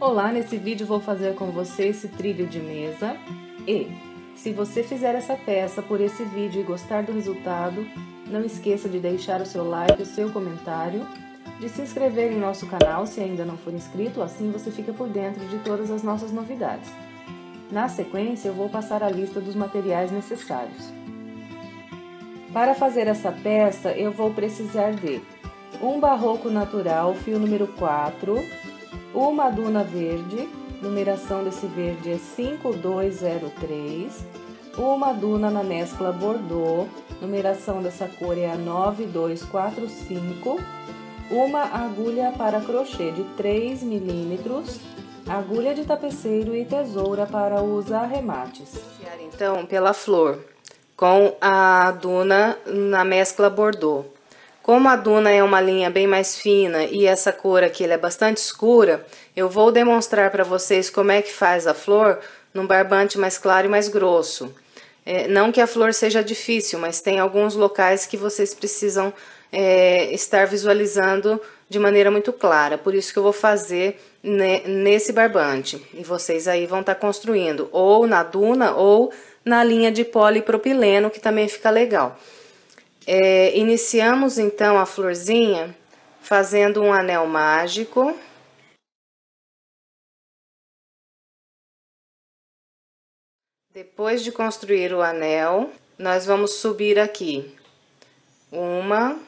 Olá, nesse vídeo vou fazer com você esse trilho de mesa e, se você fizer essa peça por esse vídeo e gostar do resultado, não esqueça de deixar o seu like, o seu comentário, de se inscrever em nosso canal se ainda não for inscrito, assim você fica por dentro de todas as nossas novidades. Na sequência, eu vou passar a lista dos materiais necessários. Para fazer essa peça, eu vou precisar de um barroco natural, fio número 4, uma duna verde, numeração desse verde é 5203, uma duna na mescla Bordeaux, numeração dessa cor é a 9245, uma agulha para crochê de 3 milímetros, agulha de tapeceiro e tesoura para os arremates. Então, pela flor, com a duna na mescla Bordeaux. Como a duna é uma linha bem mais fina e essa cor aqui ela é bastante escura, eu vou demonstrar para vocês como é que faz a flor num barbante mais claro e mais grosso. Não que a flor seja difícil, mas tem alguns locais que vocês precisam estar visualizando de maneira muito clara. Por isso que eu vou fazer nesse barbante. E vocês aí vão estar construindo ou na duna ou na linha de polipropileno, que também fica legal. Iniciamos então a florzinha fazendo um anel mágico. Depois de construir o anel, nós vamos subir aqui 1,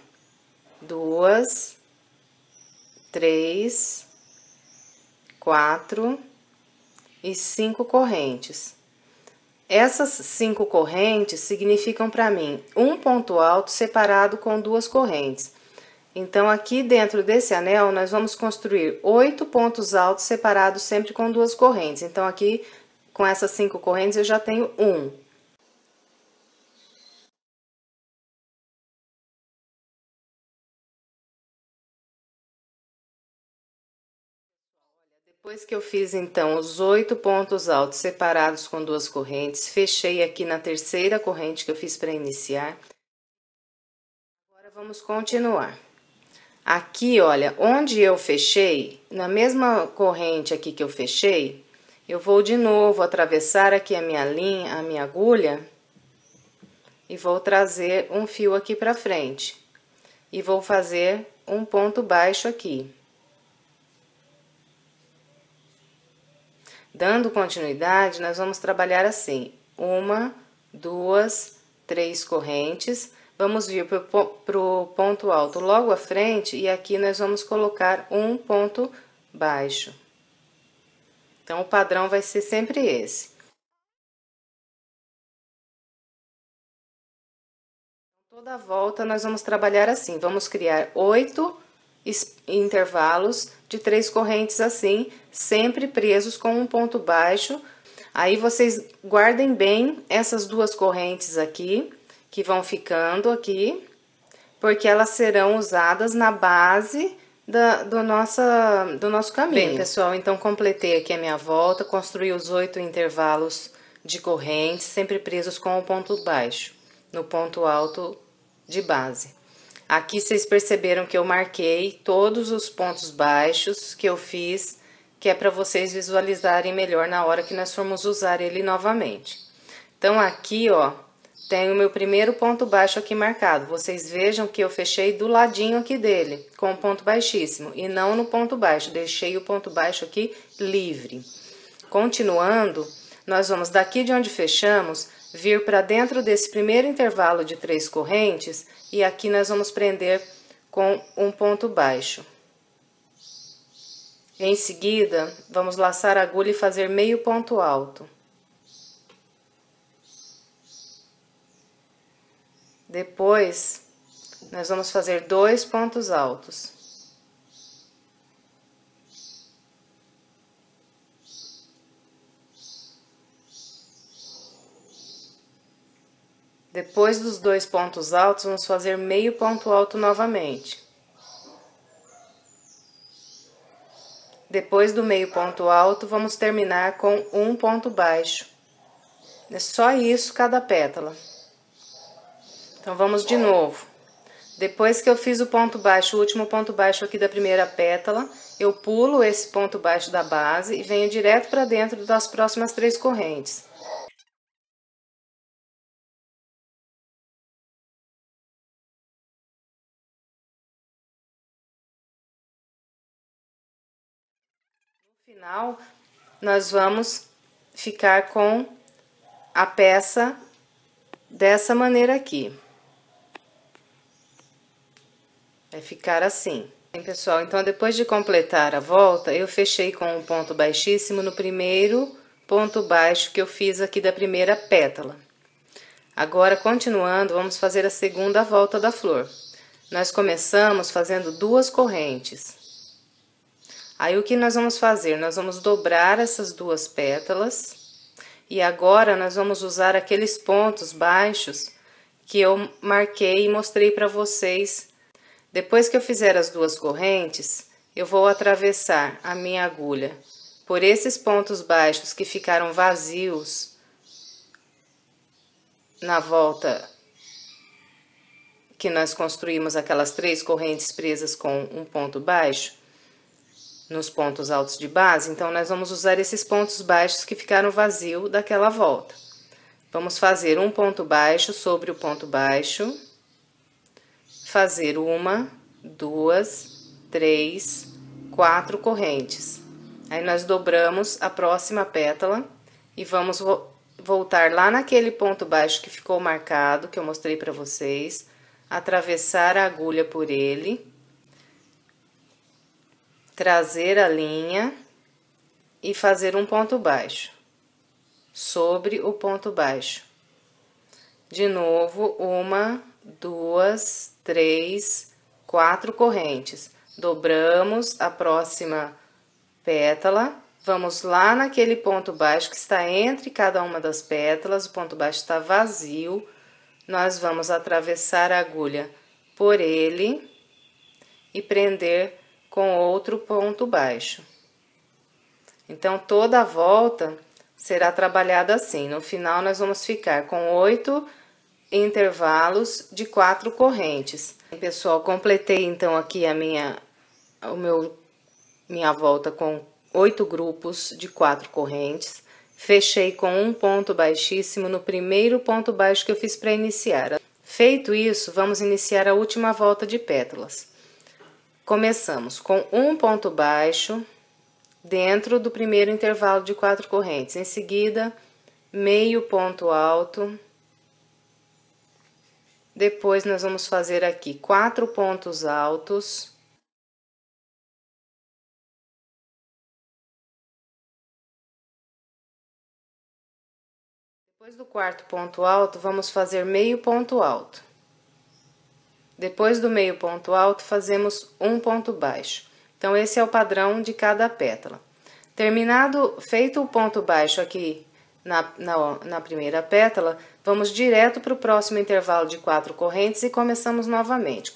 2, 3, 4 e 5 correntes. Essas 5 correntes significam para mim um ponto alto separado com 2 correntes. Então, aqui dentro desse anel, nós vamos construir 8 pontos altos separados sempre com 2 correntes. Então, aqui, com essas 5 correntes, eu já tenho 1. Depois que eu fiz, então, os 8 pontos altos separados com 2 correntes, fechei aqui na terceira corrente que eu fiz para iniciar. Agora, vamos continuar. Aqui, olha, onde eu fechei, na mesma corrente aqui que eu fechei, eu vou de novo atravessar aqui a minha linha, a minha agulha, e vou trazer um fio aqui para frente. E vou fazer um ponto baixo aqui. Dando continuidade, nós vamos trabalhar assim, 1, 2, 3 correntes, vamos vir para o ponto alto logo à frente e aqui nós vamos colocar um ponto baixo. Então, o padrão vai ser sempre esse. Toda a volta nós vamos trabalhar assim, vamos criar 8 intervalos de 3 correntes assim, sempre presos com um ponto baixo. Aí vocês guardem bem essas 2 correntes aqui, que vão ficando aqui, porque elas serão usadas na base do nosso caminho. Bem, pessoal, então completei aqui a minha volta, construí os 8 intervalos de correntes, sempre presos com o ponto baixo, no ponto alto de base. Aqui vocês perceberam que eu marquei todos os pontos baixos que eu fiz, que é para vocês visualizarem melhor na hora que nós formos usar ele novamente. Então, aqui, ó, tem o meu primeiro ponto baixo aqui marcado. Vocês vejam que eu fechei do ladinho aqui dele, com o ponto baixíssimo, e não no ponto baixo. Deixei o ponto baixo aqui livre. Continuando, nós vamos daqui de onde fechamos, vir para dentro desse primeiro intervalo de 3 correntes, e aqui nós vamos prender com um ponto baixo. Em seguida, vamos laçar a agulha e fazer meio ponto alto. Depois, nós vamos fazer 2 pontos altos. Depois dos 2 pontos altos, vamos fazer meio ponto alto novamente. Depois do meio ponto alto, vamos terminar com um ponto baixo. É só isso cada pétala. Então, vamos de novo. Depois que eu fiz o ponto baixo, o último ponto baixo aqui da primeira pétala, eu pulo esse ponto baixo da base e venho direto para dentro das próximas 3 correntes. No final, nós vamos ficar com a peça dessa maneira aqui. Vai ficar assim. Bem, pessoal, então depois de completar a volta, eu fechei com um ponto baixíssimo no primeiro ponto baixo que eu fiz aqui da primeira pétala. Agora, continuando, vamos fazer a segunda volta da flor. Nós começamos fazendo 2 correntes. Aí, o que nós vamos fazer? Nós vamos dobrar essas 2 pétalas. E agora, nós vamos usar aqueles pontos baixos que eu marquei e mostrei para vocês. Depois que eu fizer as 2 correntes, eu vou atravessar a minha agulha por esses pontos baixos que ficaram vazios na volta que nós construímos aquelas 3 correntes presas com um ponto baixo nos pontos altos de base. Então, nós vamos usar esses pontos baixos que ficaram vazios daquela volta. Vamos fazer um ponto baixo sobre o ponto baixo, fazer 1, 2, 3, 4 correntes. Aí, nós dobramos a próxima pétala e vamos voltar lá naquele ponto baixo que ficou marcado, que eu mostrei para vocês, atravessar a agulha por ele, trazer a linha e fazer um ponto baixo sobre o ponto baixo. De novo, 1, 2, 3, 4 correntes. Dobramos a próxima pétala, vamos lá naquele ponto baixo que está entre cada uma das pétalas, o ponto baixo está vazio, nós vamos atravessar a agulha por ele e prender com outro ponto baixo. Então, toda a volta será trabalhada assim. No final, nós vamos ficar com 8 intervalos de 4 correntes. Pessoal, completei então aqui a minha volta com 8 grupos de 4 correntes. Fechei com um ponto baixíssimo no primeiro ponto baixo que eu fiz para iniciar. Feito isso, vamos iniciar a última volta de pétalas. Começamos com um ponto baixo dentro do primeiro intervalo de 4 correntes. Em seguida, meio ponto alto. Depois, nós vamos fazer aqui 4 pontos altos. Depois do quarto ponto alto, vamos fazer meio ponto alto. Depois do meio ponto alto, fazemos um ponto baixo. Então, esse é o padrão de cada pétala. Feito o ponto baixo aqui na primeira pétala, vamos direto para o próximo intervalo de 4 correntes e começamos novamente.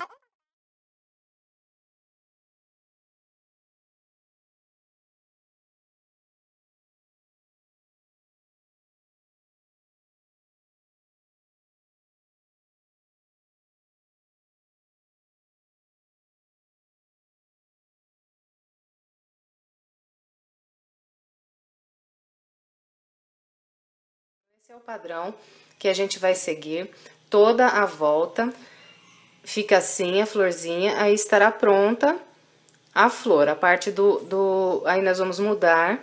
Esse é o padrão que a gente vai seguir toda a volta. Fica assim a florzinha, aí estará pronta a flor. A parte aí nós vamos mudar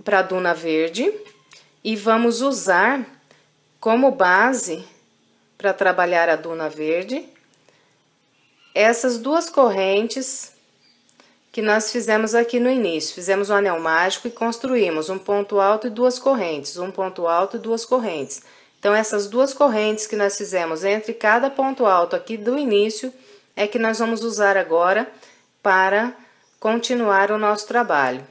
para a duna verde e vamos usar como base para trabalhar a duna verde essas 2 correntes que nós fizemos aqui no início. Fizemos um anel mágico e construímos um ponto alto e 2 correntes, um ponto alto e 2 correntes. Então, essas 2 correntes que nós fizemos entre cada ponto alto aqui do início é que nós vamos usar agora para continuar o nosso trabalho.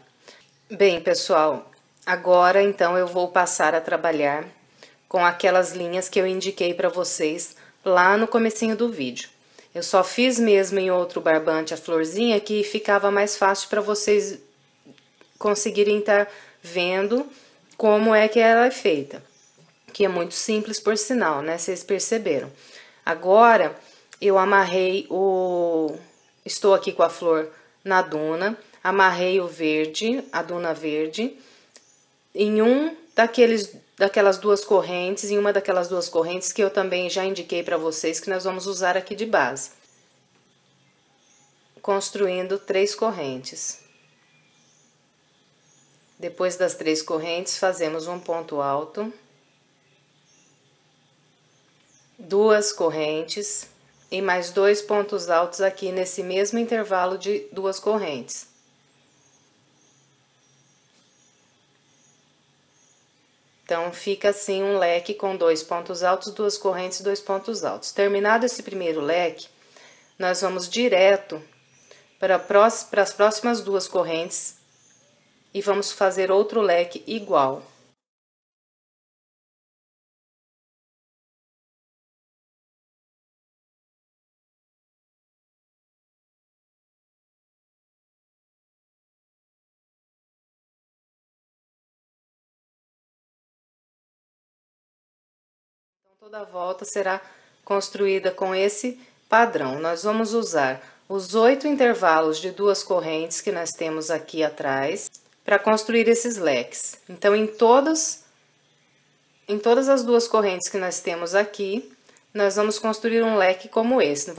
Bem, pessoal, agora então eu vou passar a trabalhar com aquelas linhas que eu indiquei para vocês lá no comecinho do vídeo. Eu só fiz mesmo em outro barbante a florzinha que ficava mais fácil para vocês conseguirem estar vendo como é que ela é feita. Que é muito simples, por sinal, né? Vocês perceberam. Agora, eu amarrei estou aqui com a flor na duna, amarrei o verde, a duna verde, em daquelas duas correntes, em uma daquelas duas correntes que eu também já indiquei para vocês que nós vamos usar aqui de base, construindo 3 correntes. Depois das 3 correntes, fazemos um ponto alto, 2 correntes e mais 2 pontos altos aqui nesse mesmo intervalo de 2 correntes. Então, fica assim um leque com 2 pontos altos, 2 correntes e 2 pontos altos. Terminado esse primeiro leque, nós vamos direto para as próximas 2 correntes e vamos fazer outro leque igual. Toda a volta será construída com esse padrão. Nós vamos usar os 8 intervalos de 2 correntes que nós temos aqui atrás para construir esses leques. Então, em todas as 2 correntes que nós temos aqui, nós vamos construir um leque como esse.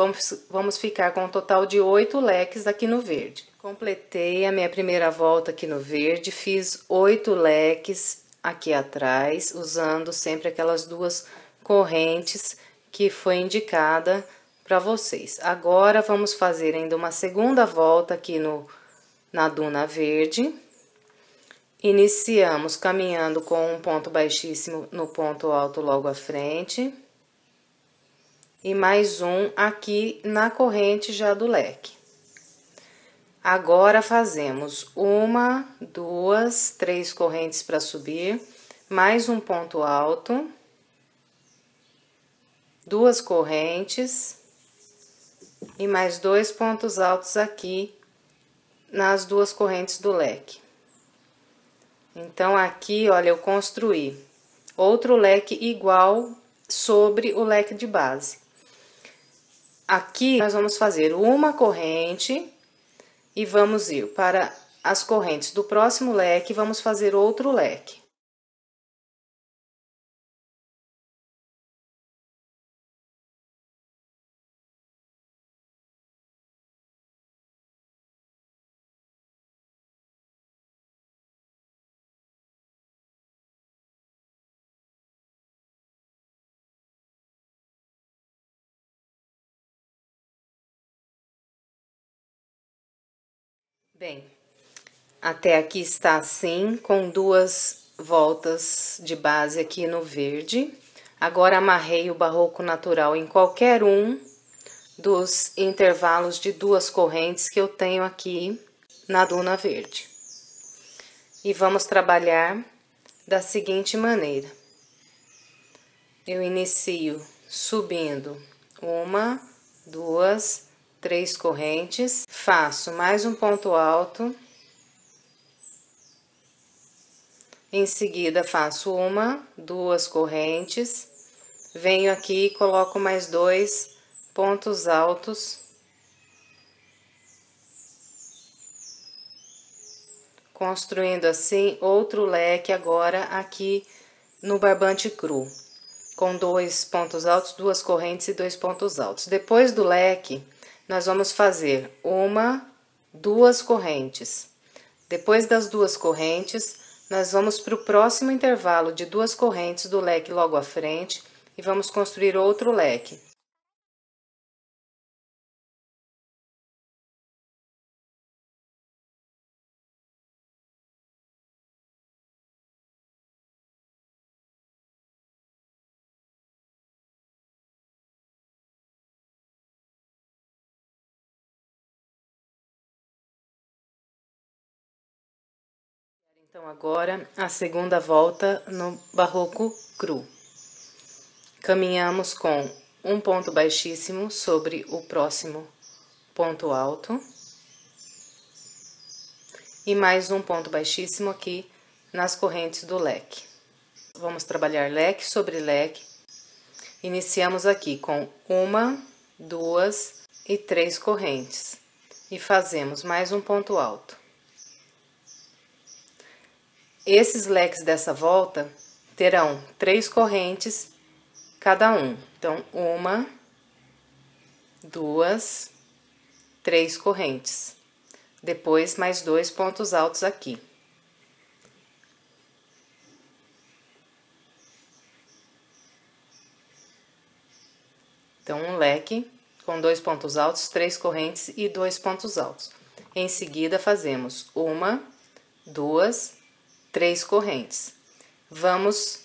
Vamos ficar com um total de 8 leques aqui no verde. Completei a minha primeira volta aqui no verde, fiz 8 leques aqui atrás, usando sempre aquelas 2 correntes que foi indicada para vocês. Agora, vamos fazer ainda uma segunda volta aqui na duna verde. Iniciamos caminhando com um ponto baixíssimo no ponto alto logo à frente. E mais um aqui na corrente já do leque. Agora, fazemos 1, 2, 3 correntes para subir, mais um ponto alto. 2 correntes e mais 2 pontos altos aqui nas 2 correntes do leque. Então, aqui, olha, eu construí outro leque igual sobre o leque de base. Aqui, nós vamos fazer uma corrente e vamos ir para as correntes do próximo leque, vamos fazer outro leque. Bem, até aqui está assim, com 2 voltas de base aqui no verde. Agora, amarrei o barroco natural em qualquer um dos intervalos de 2 correntes que eu tenho aqui na duna verde. E vamos trabalhar da seguinte maneira. Eu inicio subindo 1, 2, 3 correntes, faço mais um ponto alto, em seguida faço 1, 2 correntes, venho aqui e coloco mais 2 pontos altos, construindo assim outro leque agora aqui no barbante cru, com 2 pontos altos, 2 correntes e 2 pontos altos. Depois do leque, nós vamos fazer 1, 2 correntes. Depois das 2 correntes, nós vamos para o próximo intervalo de 2 correntes do leque logo à frente e vamos construir outro leque. Então, agora, a segunda volta no barroco cru. Caminhamos com um ponto baixíssimo sobre o próximo ponto alto. E mais um ponto baixíssimo aqui nas correntes do leque. Vamos trabalhar leque sobre leque. Iniciamos aqui com 1, 2 e 3 correntes. e fazemos mais um ponto alto. Esses leques dessa volta terão 3 correntes cada um. Então, 1, 2, 3 correntes. Depois, mais 2 pontos altos aqui. Então, um leque com 2 pontos altos, 3 correntes e 2 pontos altos. Em seguida, fazemos 1, 2, 3 correntes. Vamos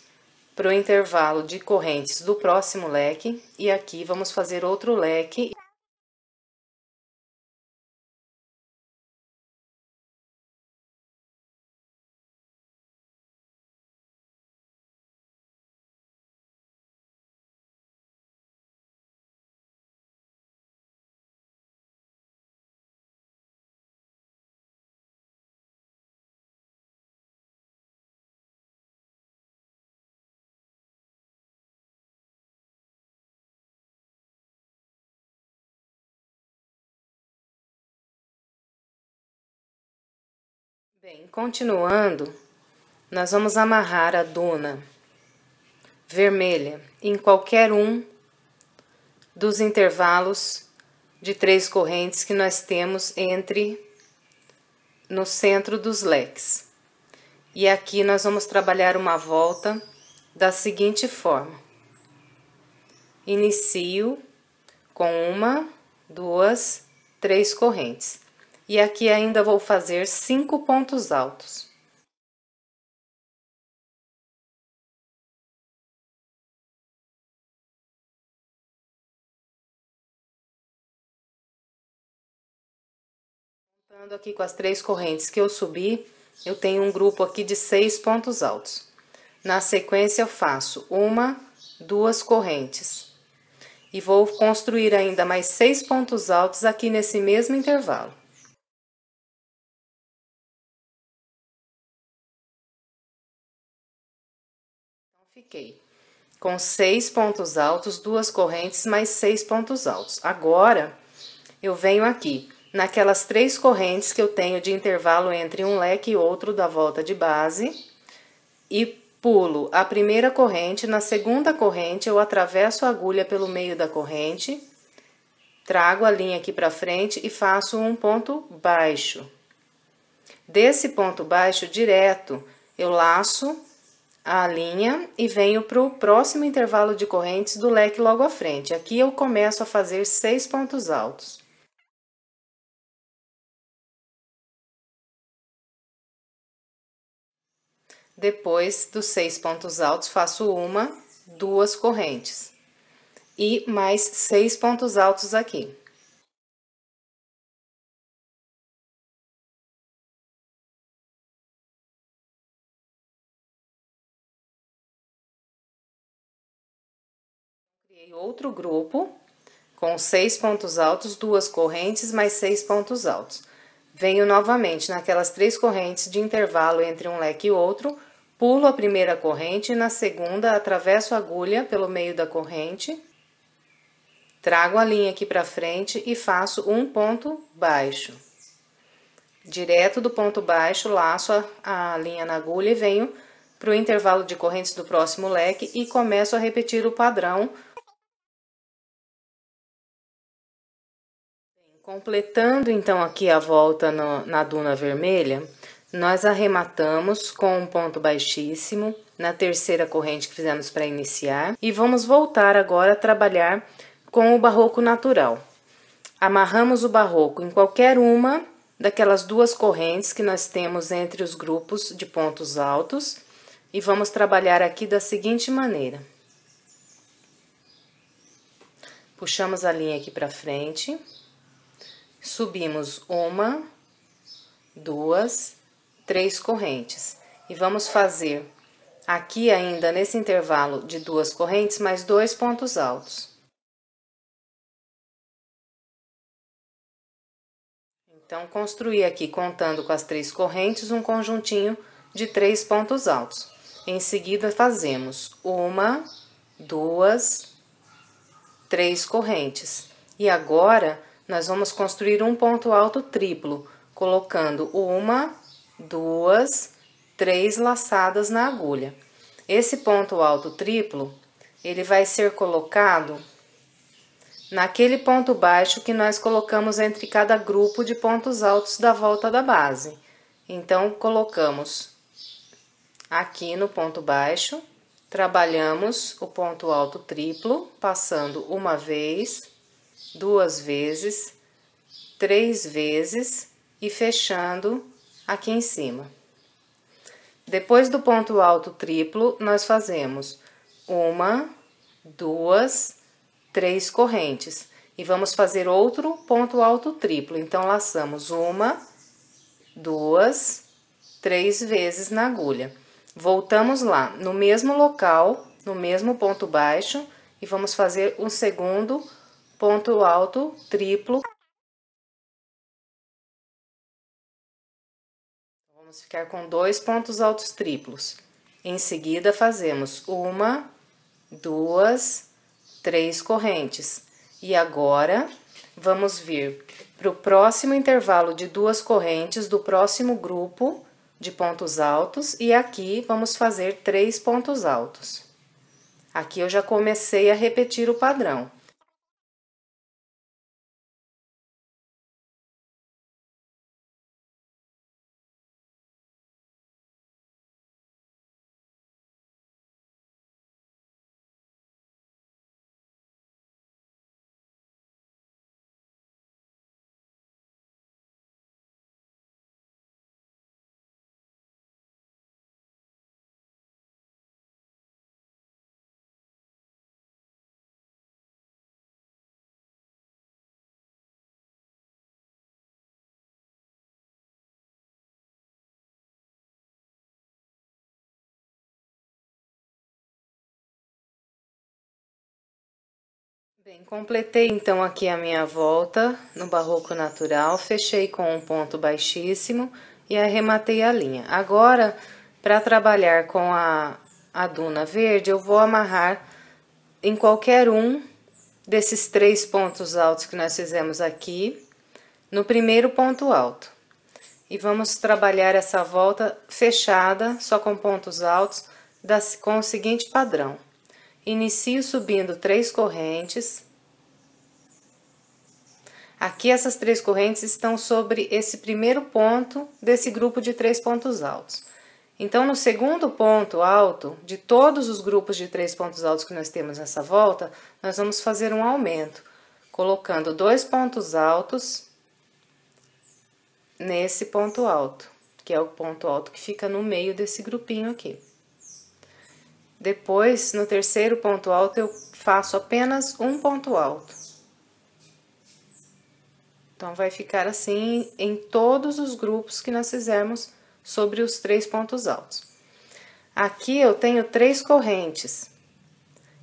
para o intervalo de correntes do próximo leque e aqui vamos fazer outro leque. Bem, continuando, nós vamos amarrar a duna vermelha em qualquer um dos intervalos de 3 correntes que nós temos no centro dos leques. E aqui nós vamos trabalhar uma volta da seguinte forma. Inicio com 1, 2, 3 correntes. E aqui ainda vou fazer 5 pontos altos. Contando aqui com as 3 correntes que eu subi, eu tenho um grupo aqui de 6 pontos altos. Na sequência, eu faço 1, 2 correntes. E vou construir ainda mais 6 pontos altos aqui nesse mesmo intervalo. Fiquei com 6 pontos altos, 2 correntes, mais 6 pontos altos. Agora, eu venho aqui, naquelas 3 correntes que eu tenho de intervalo entre um leque e outro da volta de base, e pulo a primeira corrente. Na segunda corrente, eu atravesso a agulha pelo meio da corrente, trago a linha aqui pra frente e faço um ponto baixo. Desse ponto baixo direto, eu laço a linha e venho para o próximo intervalo de correntes do leque logo à frente. Aqui eu começo a fazer 6 pontos altos. Depois dos 6 pontos altos, faço 1, 2 correntes e mais 6 pontos altos aqui. Criei outro grupo com 6 pontos altos, 2 correntes, mais 6 pontos altos. Venho novamente naquelas 3 correntes de intervalo entre um leque e outro, pulo a primeira corrente e na segunda atravesso a agulha pelo meio da corrente, trago a linha aqui para frente e faço um ponto baixo. Direto do ponto baixo, laço a linha na agulha e venho para o intervalo de correntes do próximo leque e começo a repetir o padrão. Completando então aqui a volta na duna vermelha, nós arrematamos com um ponto baixíssimo na terceira corrente que fizemos para iniciar e vamos voltar agora a trabalhar com o barroco natural. Amarramos o barroco em qualquer uma daquelas 2 correntes que nós temos entre os grupos de pontos altos e vamos trabalhar aqui da seguinte maneira. Puxamos a linha aqui para frente. Subimos 1, 2, 3 correntes e vamos fazer aqui ainda nesse intervalo de 2 correntes mais 2 pontos altos. Então, construí aqui, contando com as 3 correntes, um conjuntinho de 3 pontos altos. Em seguida, fazemos 1, 2, 3 correntes. E agora, nós vamos construir um ponto alto triplo, colocando 1, 2, 3 laçadas na agulha. Esse ponto alto triplo, ele vai ser colocado naquele ponto baixo que nós colocamos entre cada grupo de pontos altos da volta da base. Então, colocamos aqui no ponto baixo, trabalhamos o ponto alto triplo, passando 1 vez, 2 vezes, 3 vezes e fechando aqui em cima. Depois do ponto alto triplo, nós fazemos 1, 2, 3 correntes e vamos fazer outro ponto alto triplo. Então, laçamos 1, 2, 3 vezes na agulha. Voltamos lá no mesmo local, no mesmo ponto baixo e vamos fazer um segundo ponto alto triplo. Vamos ficar com 2 pontos altos triplos. Em seguida, fazemos 1, 2, 3 correntes. E agora, vamos vir para o próximo intervalo de 2 correntes do próximo grupo de pontos altos. E aqui, vamos fazer 3 pontos altos. Aqui eu já comecei a repetir o padrão. Bem, completei então aqui a minha volta no barroco natural, fechei com um ponto baixíssimo e arrematei a linha. Agora, para trabalhar com a duna verde, eu vou amarrar em qualquer um desses 3 pontos altos que nós fizemos aqui, no primeiro ponto alto. E vamos trabalhar essa volta fechada, só com pontos altos, com o seguinte padrão. Inicio subindo 3 correntes. Aqui essas 3 correntes estão sobre esse primeiro ponto desse grupo de 3 pontos altos. Então, no segundo ponto alto, de todos os grupos de 3 pontos altos que nós temos nessa volta, nós vamos fazer um aumento, colocando 2 pontos altos nesse ponto alto, que é o ponto alto que fica no meio desse grupinho aqui. Depois, no terceiro ponto alto, eu faço apenas um ponto alto. Então, vai ficar assim em todos os grupos que nós fizermos sobre os 3 pontos altos. Aqui eu tenho 3 correntes.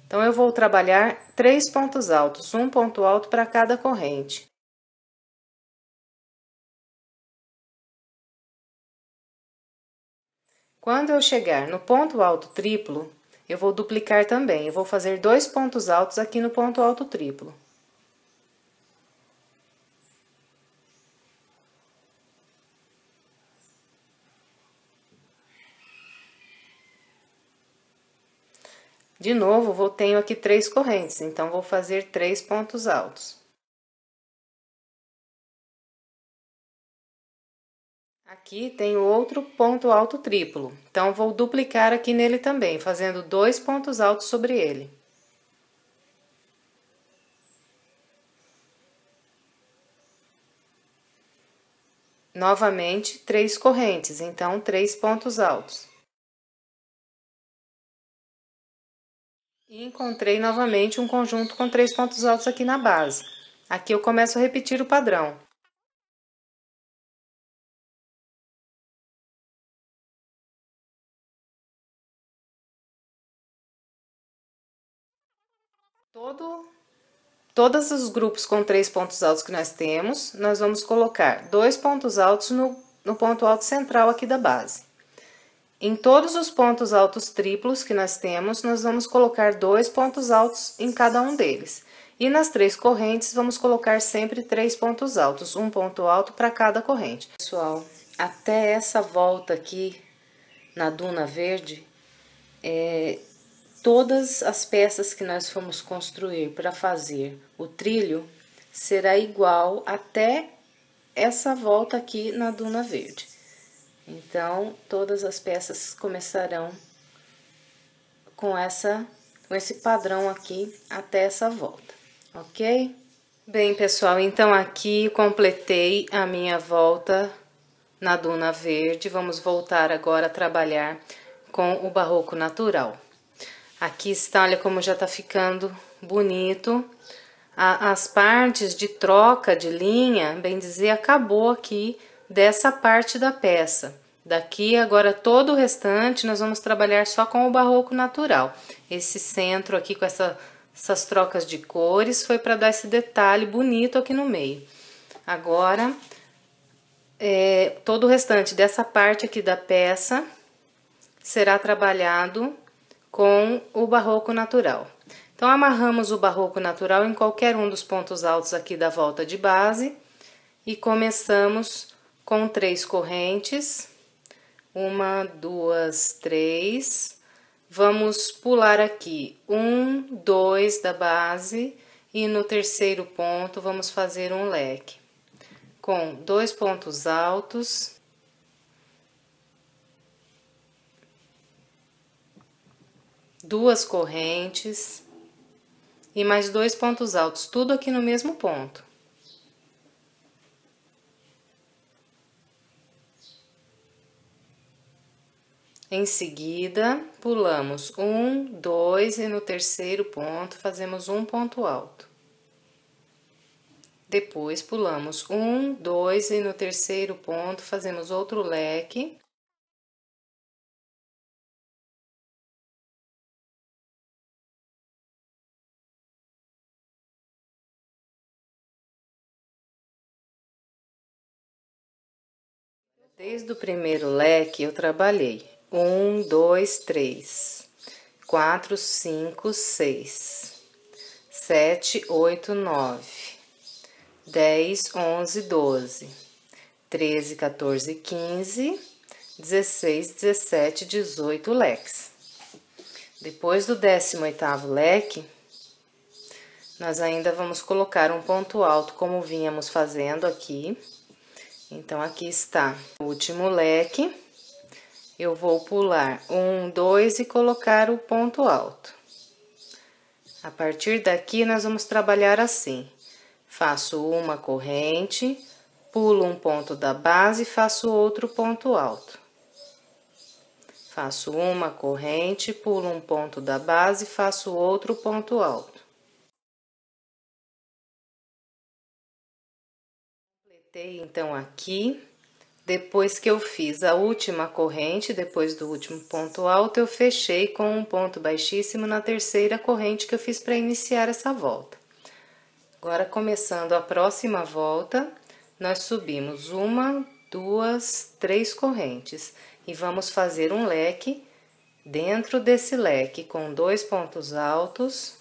Então, eu vou trabalhar 3 pontos altos, um ponto alto para cada corrente. Quando eu chegar no ponto alto triplo, eu vou duplicar também. Eu vou fazer 2 pontos altos aqui no ponto alto triplo. De novo, tenho aqui 3 correntes, então vou fazer 3 pontos altos. Aqui tem outro ponto alto triplo, então vou duplicar aqui nele também, fazendo 2 pontos altos sobre ele. Novamente, 3 correntes, então 3 pontos altos. E encontrei novamente um conjunto com 3 pontos altos aqui na base. Aqui eu começo a repetir o padrão. Todos os grupos com 3 pontos altos que nós temos, nós vamos colocar 2 pontos altos no ponto alto central aqui da base. Em todos os pontos altos triplos que nós temos, nós vamos colocar 2 pontos altos em cada um deles. E nas 3 correntes, vamos colocar sempre 3 pontos altos, um ponto alto para cada corrente. Pessoal, até essa volta aqui na duna verde, todas as peças que nós formos construir para fazer o trilho será igual até essa volta aqui na duna verde. Então, todas as peças começarão com esse padrão aqui até essa volta, ok? Bem, pessoal, então aqui completei a minha volta na duna verde. Vamos voltar agora a trabalhar com o barroco natural. Aqui está, olha como já tá ficando bonito. As partes de troca de linha, bem dizer, acabou aqui dessa parte da peça. Daqui agora todo o restante nós vamos trabalhar só com o barroco natural. Esse centro aqui com essas trocas de cores foi para dar esse detalhe bonito aqui no meio. Agora, todo o restante dessa parte aqui da peça será trabalhado com o barroco natural. Então, amarramos o barroco natural em qualquer um dos pontos altos aqui da volta de base e começamos com 3 correntes, 1, 2, 3. Vamos pular aqui 1, 2 da base e no terceiro ponto vamos fazer um leque com 2 pontos altos, duas correntes e mais 2 pontos altos, tudo aqui no mesmo ponto. Em seguida, pulamos 1, 2 e no terceiro ponto fazemos um ponto alto. Depois, pulamos 1, 2 e no terceiro ponto fazemos outro leque. Desde o primeiro leque eu trabalhei 1, 2, 3, 4, 5, 6, 7, 8, 9, 10, 11, 12, 13, 14, 15, 16, 17, 18 leques. Depois do 18º leque, nós ainda vamos colocar um ponto alto, como vínhamos fazendo aqui. Então, aqui está o último leque. Eu vou pular 1, 2 e colocar o ponto alto. A partir daqui, nós vamos trabalhar assim. Faço uma corrente, pulo um ponto da base e faço outro ponto alto. Faço uma corrente, pulo um ponto da base e faço outro ponto alto. Completei, então, aqui. Depois que eu fiz a última corrente, depois do último ponto alto, eu fechei com um ponto baixíssimo na terceira corrente que eu fiz para iniciar essa volta. Agora, começando a próxima volta, nós subimos 1, 2, 3 correntes e vamos fazer um leque dentro desse leque com 2 pontos altos,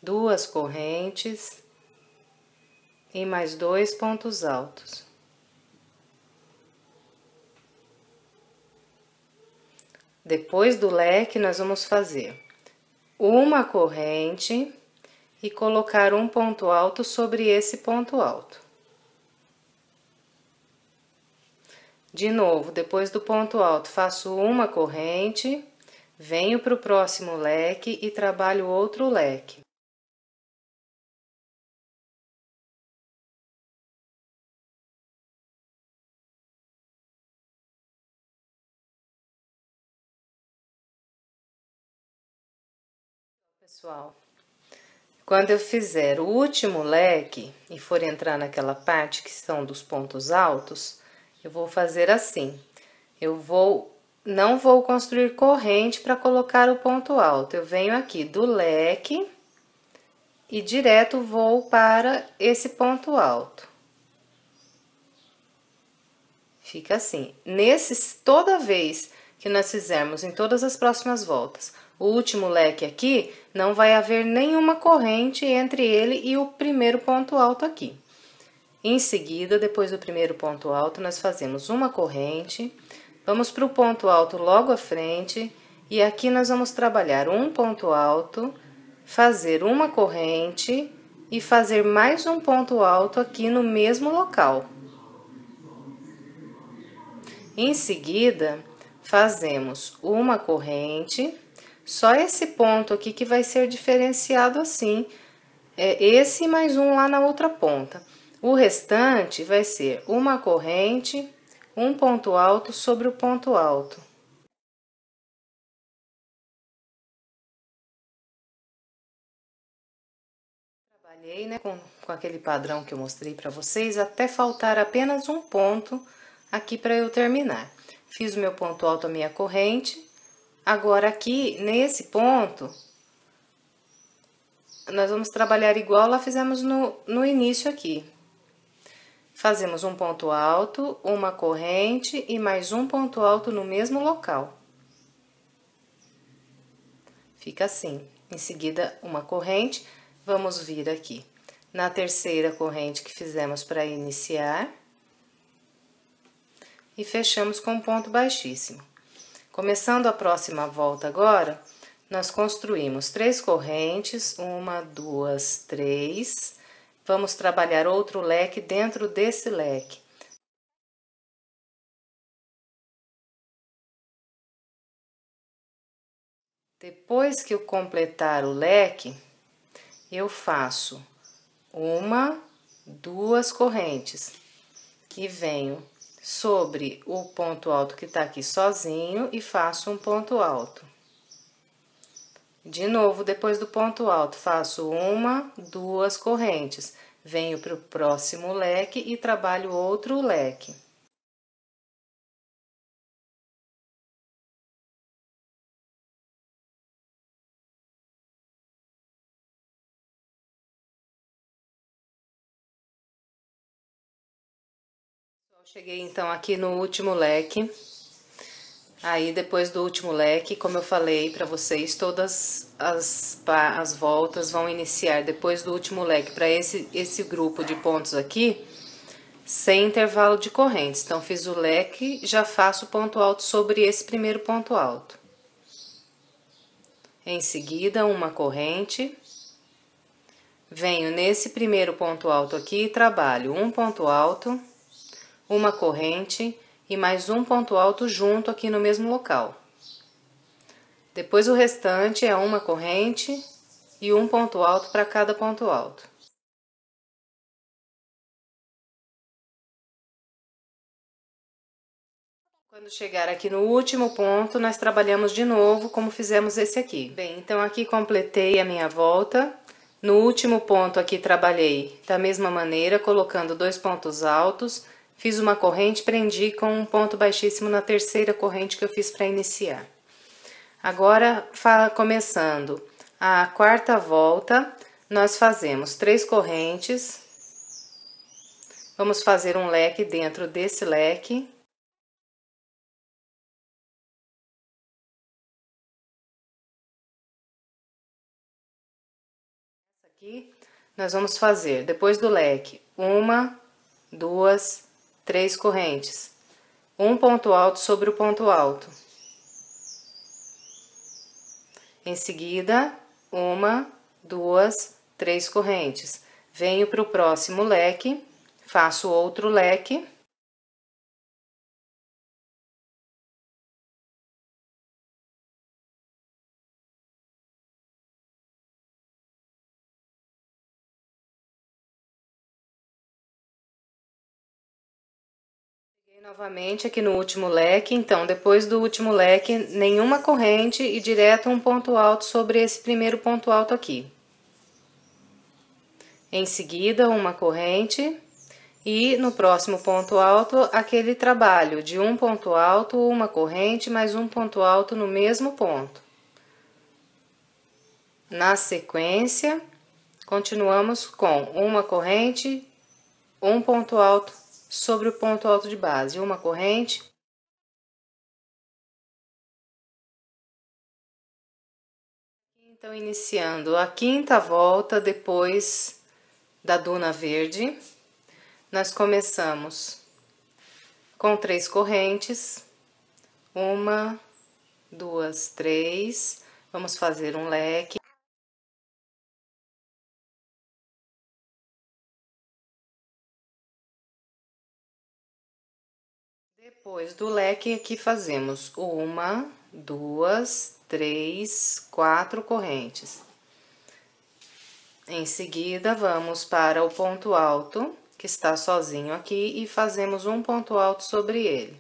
2 correntes e mais 2 pontos altos. Depois do leque, nós vamos fazer uma corrente e colocar um ponto alto sobre esse ponto alto. De novo, depois do ponto alto, faço uma corrente, venho para o próximo leque e trabalho outro leque. Pessoal, quando eu fizer o último leque e for entrar naquela parte que são dos pontos altos, eu vou fazer assim. Não vou construir corrente para colocar o ponto alto. Eu venho aqui do leque e direto vou para esse ponto alto. Fica assim. Toda vez que nós fizermos em todas as próximas voltas O último leque aqui, não vai haver nenhuma corrente entre ele e o primeiro ponto alto aqui. Em seguida, depois do primeiro ponto alto, nós fazemos uma corrente, vamos para o ponto alto logo à frente, e aqui nós vamos trabalhar um ponto alto, fazer uma corrente e fazer mais um ponto alto aqui no mesmo local. Em seguida, fazemos uma corrente, só esse ponto aqui que vai ser diferenciado assim, esse mais um lá na outra ponta. O restante vai ser uma corrente, um ponto alto sobre o ponto alto. Trabalhei, né, com aquele padrão que eu mostrei para vocês, até faltar apenas um ponto aqui para eu terminar. Fiz o meu ponto alto, a minha corrente. Agora, aqui, nesse ponto, nós vamos trabalhar igual lá fizemos no início aqui. Fazemos um ponto alto, uma corrente e mais um ponto alto no mesmo local. Fica assim. Em seguida, uma corrente, vamos vir aqui na terceira corrente que fizemos para iniciar e fechamos com um ponto baixíssimo. Começando a próxima volta agora, nós construímos 3 correntes, 1, 2, 3. Vamos trabalhar outro leque dentro desse leque. Depois que eu completar o leque, eu faço 1, 2 correntes e venho sobre o ponto alto que tá aqui sozinho e faço um ponto alto. De novo, depois do ponto alto, faço 1, 2 correntes. Venho para o próximo leque e trabalho outro leque. Cheguei então aqui no último leque. Aí, depois do último leque, como eu falei para vocês, todas as voltas vão iniciar depois do último leque para esse grupo de pontos aqui, sem intervalo de correntes. Então, fiz o leque, já faço ponto alto sobre esse primeiro ponto alto. Em seguida, uma corrente. Venho nesse primeiro ponto alto aqui e trabalho um ponto alto, uma corrente e mais um ponto alto junto aqui no mesmo local. Depois o restante é uma corrente e um ponto alto para cada ponto alto. Quando chegar aqui no último ponto, nós trabalhamos de novo como fizemos esse aqui. Bem, então aqui completei a minha volta. No último ponto aqui trabalhei da mesma maneira, colocando 2 pontos altos. Fiz uma corrente, prendi com um ponto baixíssimo na terceira corrente que eu fiz para iniciar. Agora, começando a quarta volta, nós fazemos 3 correntes. Vamos fazer um leque dentro desse leque. Aqui, nós vamos fazer, depois do leque, 1, 2, 3 correntes, um ponto alto sobre o ponto alto. Em seguida, 1, 2, 3 correntes. Venho para o próximo leque, faço outro leque. Novamente aqui no último leque, então depois do último leque, nenhuma corrente e direto um ponto alto sobre esse primeiro ponto alto aqui. Em seguida, uma corrente e no próximo ponto alto, aquele trabalho de um ponto alto, uma corrente, mais um ponto alto no mesmo ponto. Na sequência, continuamos com uma corrente, um ponto alto sobre o ponto alto de base, uma corrente, Então, iniciando a quinta volta depois da duna verde, nós começamos com 3 correntes, 1, 2, 3, vamos fazer um leque. Depois do leque, aqui fazemos 1, 2, 3, 4 correntes. Em seguida, vamos para o ponto alto, que está sozinho aqui, e fazemos um ponto alto sobre ele.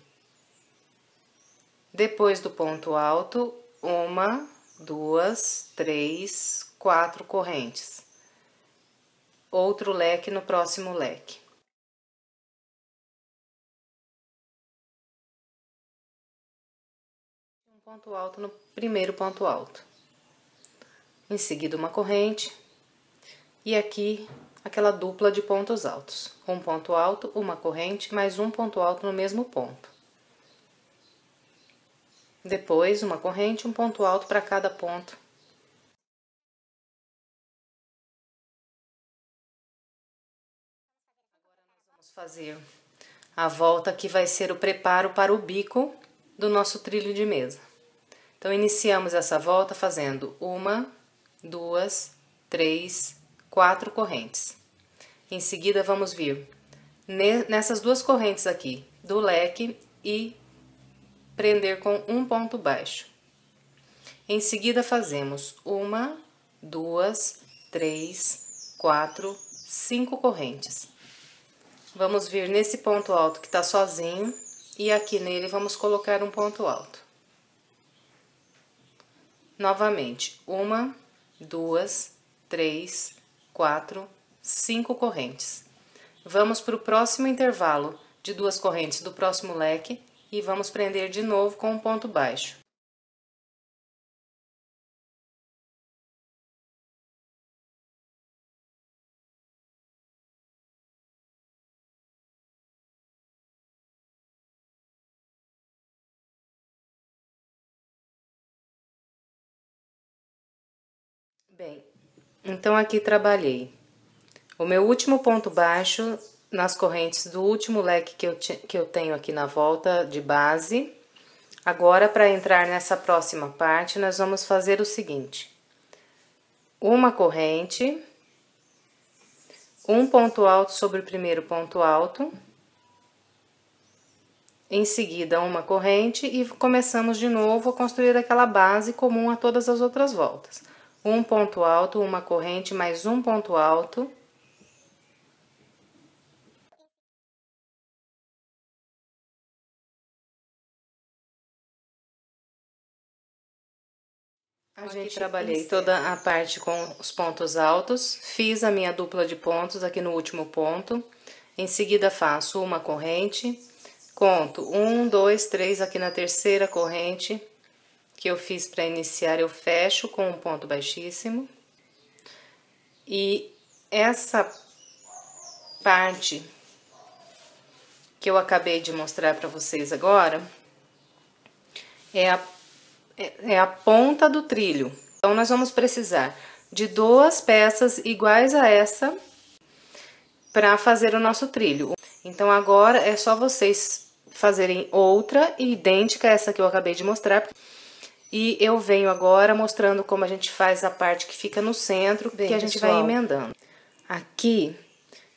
Depois do ponto alto, 1, 2, 3, 4 correntes. Outro leque no próximo leque. Um ponto alto no primeiro ponto alto. Em seguida, uma corrente. E aqui, aquela dupla de pontos altos. Um ponto alto, uma corrente, mais um ponto alto no mesmo ponto. Depois, uma corrente, um ponto alto para cada ponto. Agora nós vamos fazer a volta que vai ser o preparo para o bico do nosso trilho de mesa. Então, iniciamos essa volta fazendo 1, 2, 3, 4 correntes. Em seguida, vamos vir nessas 2 correntes aqui do leque e prender com um ponto baixo. Em seguida, fazemos 1, 2, 3, 4, 5 correntes. Vamos vir nesse ponto alto que está sozinho e aqui nele vamos colocar um ponto alto. Novamente, 1, 2, 3, 4, 5 correntes. Vamos para o próximo intervalo de 2 correntes do próximo leque e vamos prender de novo com um ponto baixo. Bem, então aqui trabalhei o meu último ponto baixo nas correntes do último leque que eu tenho aqui na volta de base. Agora, para entrar nessa próxima parte, nós vamos fazer o seguinte: uma corrente, um ponto alto sobre o primeiro ponto alto, em seguida uma corrente e começamos de novo a construir aquela base comum a todas as outras voltas. Um ponto alto, uma corrente, mais um ponto alto. Aqui trabalhei toda a parte com os pontos altos, fiz a minha dupla de pontos aqui no último ponto. Em seguida, faço uma corrente, conto 1, 2, 3 aqui na terceira corrente que eu fiz para iniciar, eu fecho com um ponto baixíssimo. E essa parte que eu acabei de mostrar para vocês agora é a ponta do trilho. Então, nós vamos precisar de 2 peças iguais a essa para fazer o nosso trilho. Então, agora é só vocês fazerem outra idêntica a essa que eu acabei de mostrar. E eu venho agora mostrando como a gente faz a parte que fica no centro, que a gente vai emendando. Aqui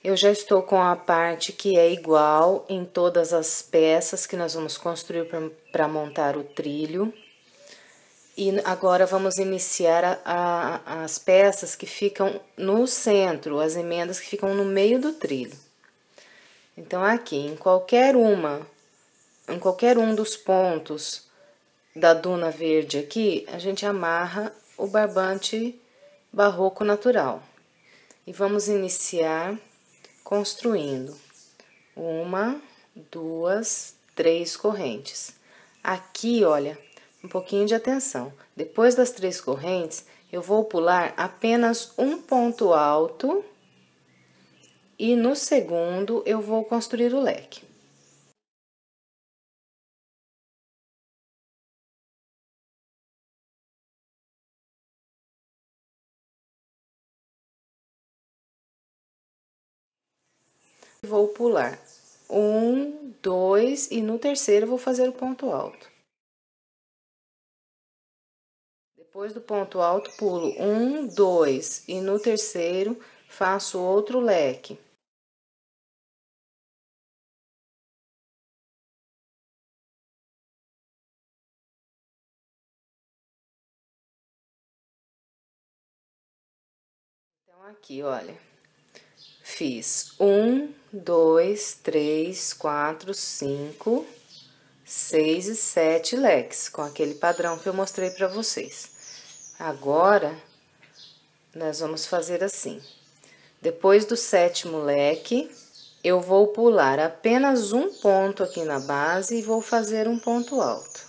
eu já estou com a parte que é igual em todas as peças que nós vamos construir para montar o trilho. E agora vamos iniciar as peças que ficam no centro, as emendas que ficam no meio do trilho. Então, aqui, em qualquer um dos pontos da duna verde aqui, a gente amarra o barbante barroco natural. E vamos iniciar construindo 1, 2, 3 correntes. Aqui, olha, um pouquinho de atenção. Depois das 3 correntes, eu vou pular apenas um ponto alto e no segundo eu vou construir o leque. Vou pular 1, 2 e no terceiro vou fazer o ponto alto. Depois do ponto alto, pulo 1, 2 e no terceiro faço outro leque. Então, aqui, olha, fiz 1, 2, 3, 4, 5, 6 e 7 leques, com aquele padrão que eu mostrei pra vocês. Agora, nós vamos fazer assim. Depois do sétimo leque, eu vou pular apenas um ponto aqui na base e vou fazer um ponto alto.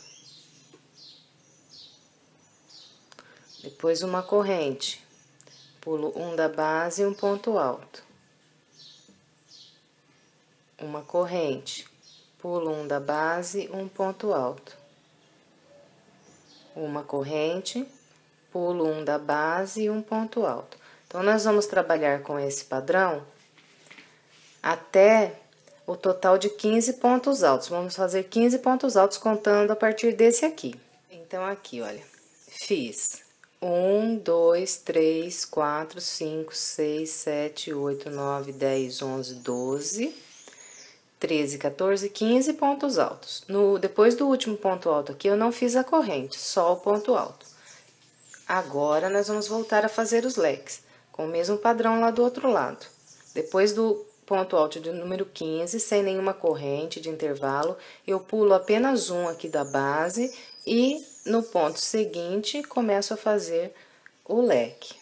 Depois uma corrente. Pulo um da base e um ponto alto. Uma corrente. Pulo um da base, um ponto alto. Uma corrente, pulo um da base e um ponto alto. Então, nós vamos trabalhar com esse padrão até o total de 15 pontos altos. Vamos fazer 15 pontos altos contando a partir desse aqui. Então, aqui, olha, fiz 1, 2, 3, 4, 5, 6, 7, 8, 9, 10, 11, 12, 13, 14, 15 pontos altos. Depois do último ponto alto aqui, eu não fiz a corrente, só o ponto alto. Agora, nós vamos voltar a fazer os leques, com o mesmo padrão lá do outro lado. Depois do ponto alto de número 15, sem nenhuma corrente de intervalo, eu pulo apenas um aqui da base e no ponto seguinte, começo a fazer o leque.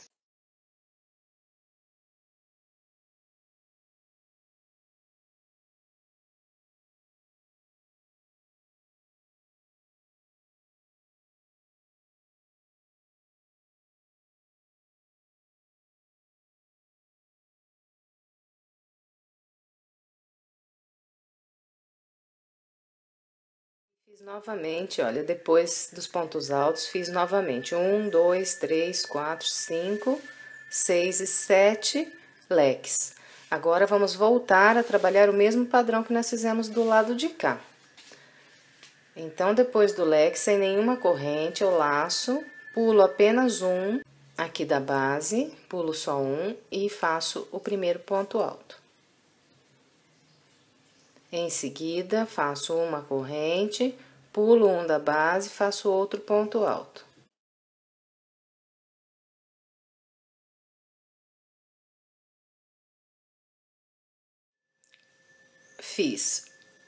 Fiz novamente, olha, depois dos pontos altos, fiz novamente 1, 2, 3, 4, 5, 6 e 7 leques. Agora, vamos voltar a trabalhar o mesmo padrão que nós fizemos do lado de cá. Então, depois do leque, sem nenhuma corrente, eu laço, pulo apenas um aqui da base, pulo só um e faço o primeiro ponto alto. Em seguida, faço uma corrente, pulo um da base, faço outro ponto alto. Fiz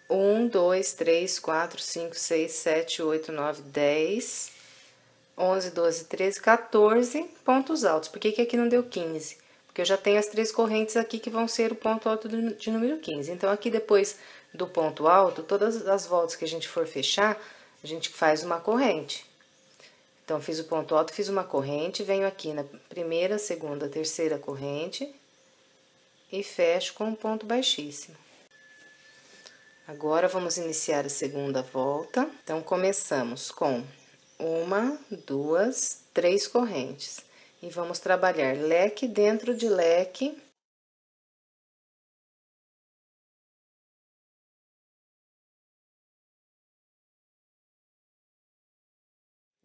1, 2, 3, 4, 5, 6, 7, 8, 9, 10, 11, 12, 13, 14 pontos altos. Por que que aqui não deu 15? Porque eu já tenho as 3 correntes aqui que vão ser o ponto alto de número 15. Então, aqui depois do ponto alto, todas as voltas que a gente for fechar, a gente faz uma corrente. Então, fiz o ponto alto, fiz uma corrente, venho aqui na primeira, segunda, terceira corrente e fecho com um ponto baixíssimo. Agora, vamos iniciar a segunda volta. Então, começamos com 1, 2, 3 correntes. E vamos trabalhar leque dentro de leque.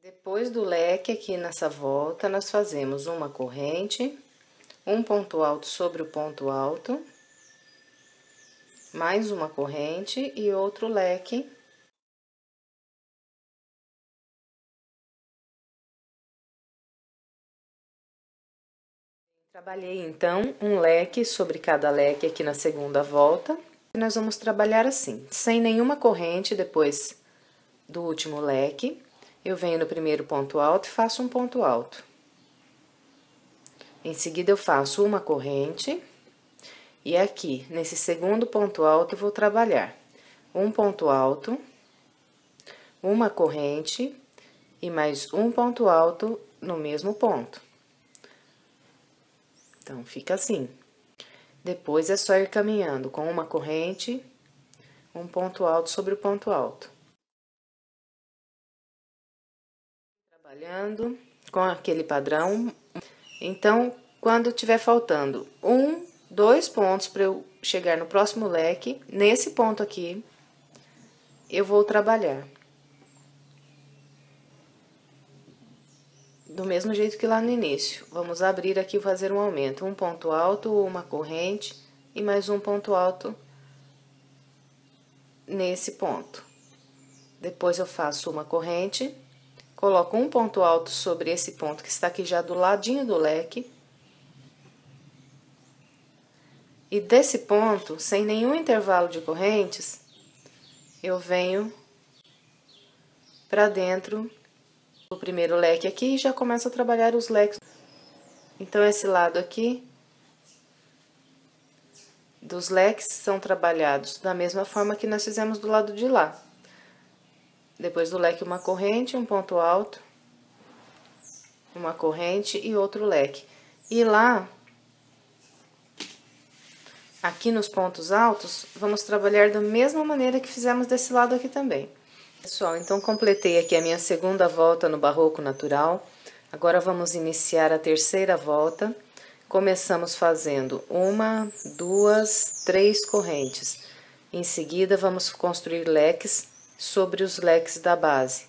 Depois do leque, aqui nessa volta, nós fazemos uma corrente, um ponto alto sobre o ponto alto, mais uma corrente e outro leque. Trabalhei, então, um leque sobre cada leque aqui na segunda volta. E nós vamos trabalhar assim, sem nenhuma corrente depois do último leque. Eu venho no primeiro ponto alto e faço um ponto alto. Em seguida, eu faço uma corrente. E aqui, nesse segundo ponto alto, eu vou trabalhar um ponto alto, uma corrente e mais um ponto alto no mesmo ponto. Então, fica assim. Depois, é só ir caminhando com uma corrente, um ponto alto sobre o ponto alto. Trabalhando com aquele padrão. Então, quando tiver faltando 2 pontos para eu chegar no próximo leque, nesse ponto aqui, eu vou trabalhar. Do mesmo jeito que lá no início. Vamos abrir aqui e fazer um aumento. Um ponto alto, uma corrente e mais um ponto alto nesse ponto. Depois eu faço uma corrente, coloco um ponto alto sobre esse ponto que está aqui já do ladinho do leque. E desse ponto, sem nenhum intervalo de correntes, eu venho para dentro do primeiro leque aqui e já começo a trabalhar os leques. Então, esse lado aqui dos leques são trabalhados da mesma forma que nós fizemos do lado de lá. Depois do leque, uma corrente, um ponto alto, uma corrente e outro leque. E lá, aqui nos pontos altos, vamos trabalhar da mesma maneira que fizemos desse lado aqui também. Pessoal, então completei aqui a minha segunda volta no barroco natural. Agora vamos iniciar a terceira volta. Começamos fazendo uma, duas, três correntes. Em seguida, vamos construir leques sobre os leques da base.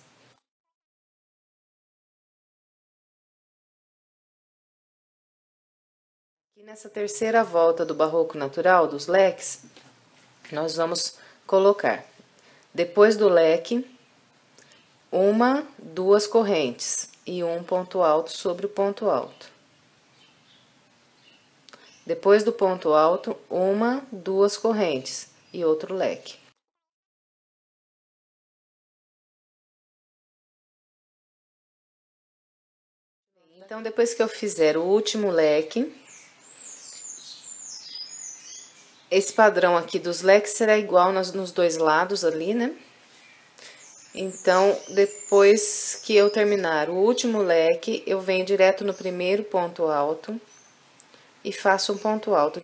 Aqui nessa terceira volta do barroco natural, dos leques, nós vamos colocar, depois do leque, uma, duas correntes e um ponto alto sobre o ponto alto. Depois do ponto alto, uma, duas correntes e outro leque. Então, depois que eu fizer o último leque, esse padrão aqui dos leques será igual nos dois lados ali, né? Então, depois que eu terminar o último leque, eu venho direto no primeiro ponto alto e faço um ponto alto.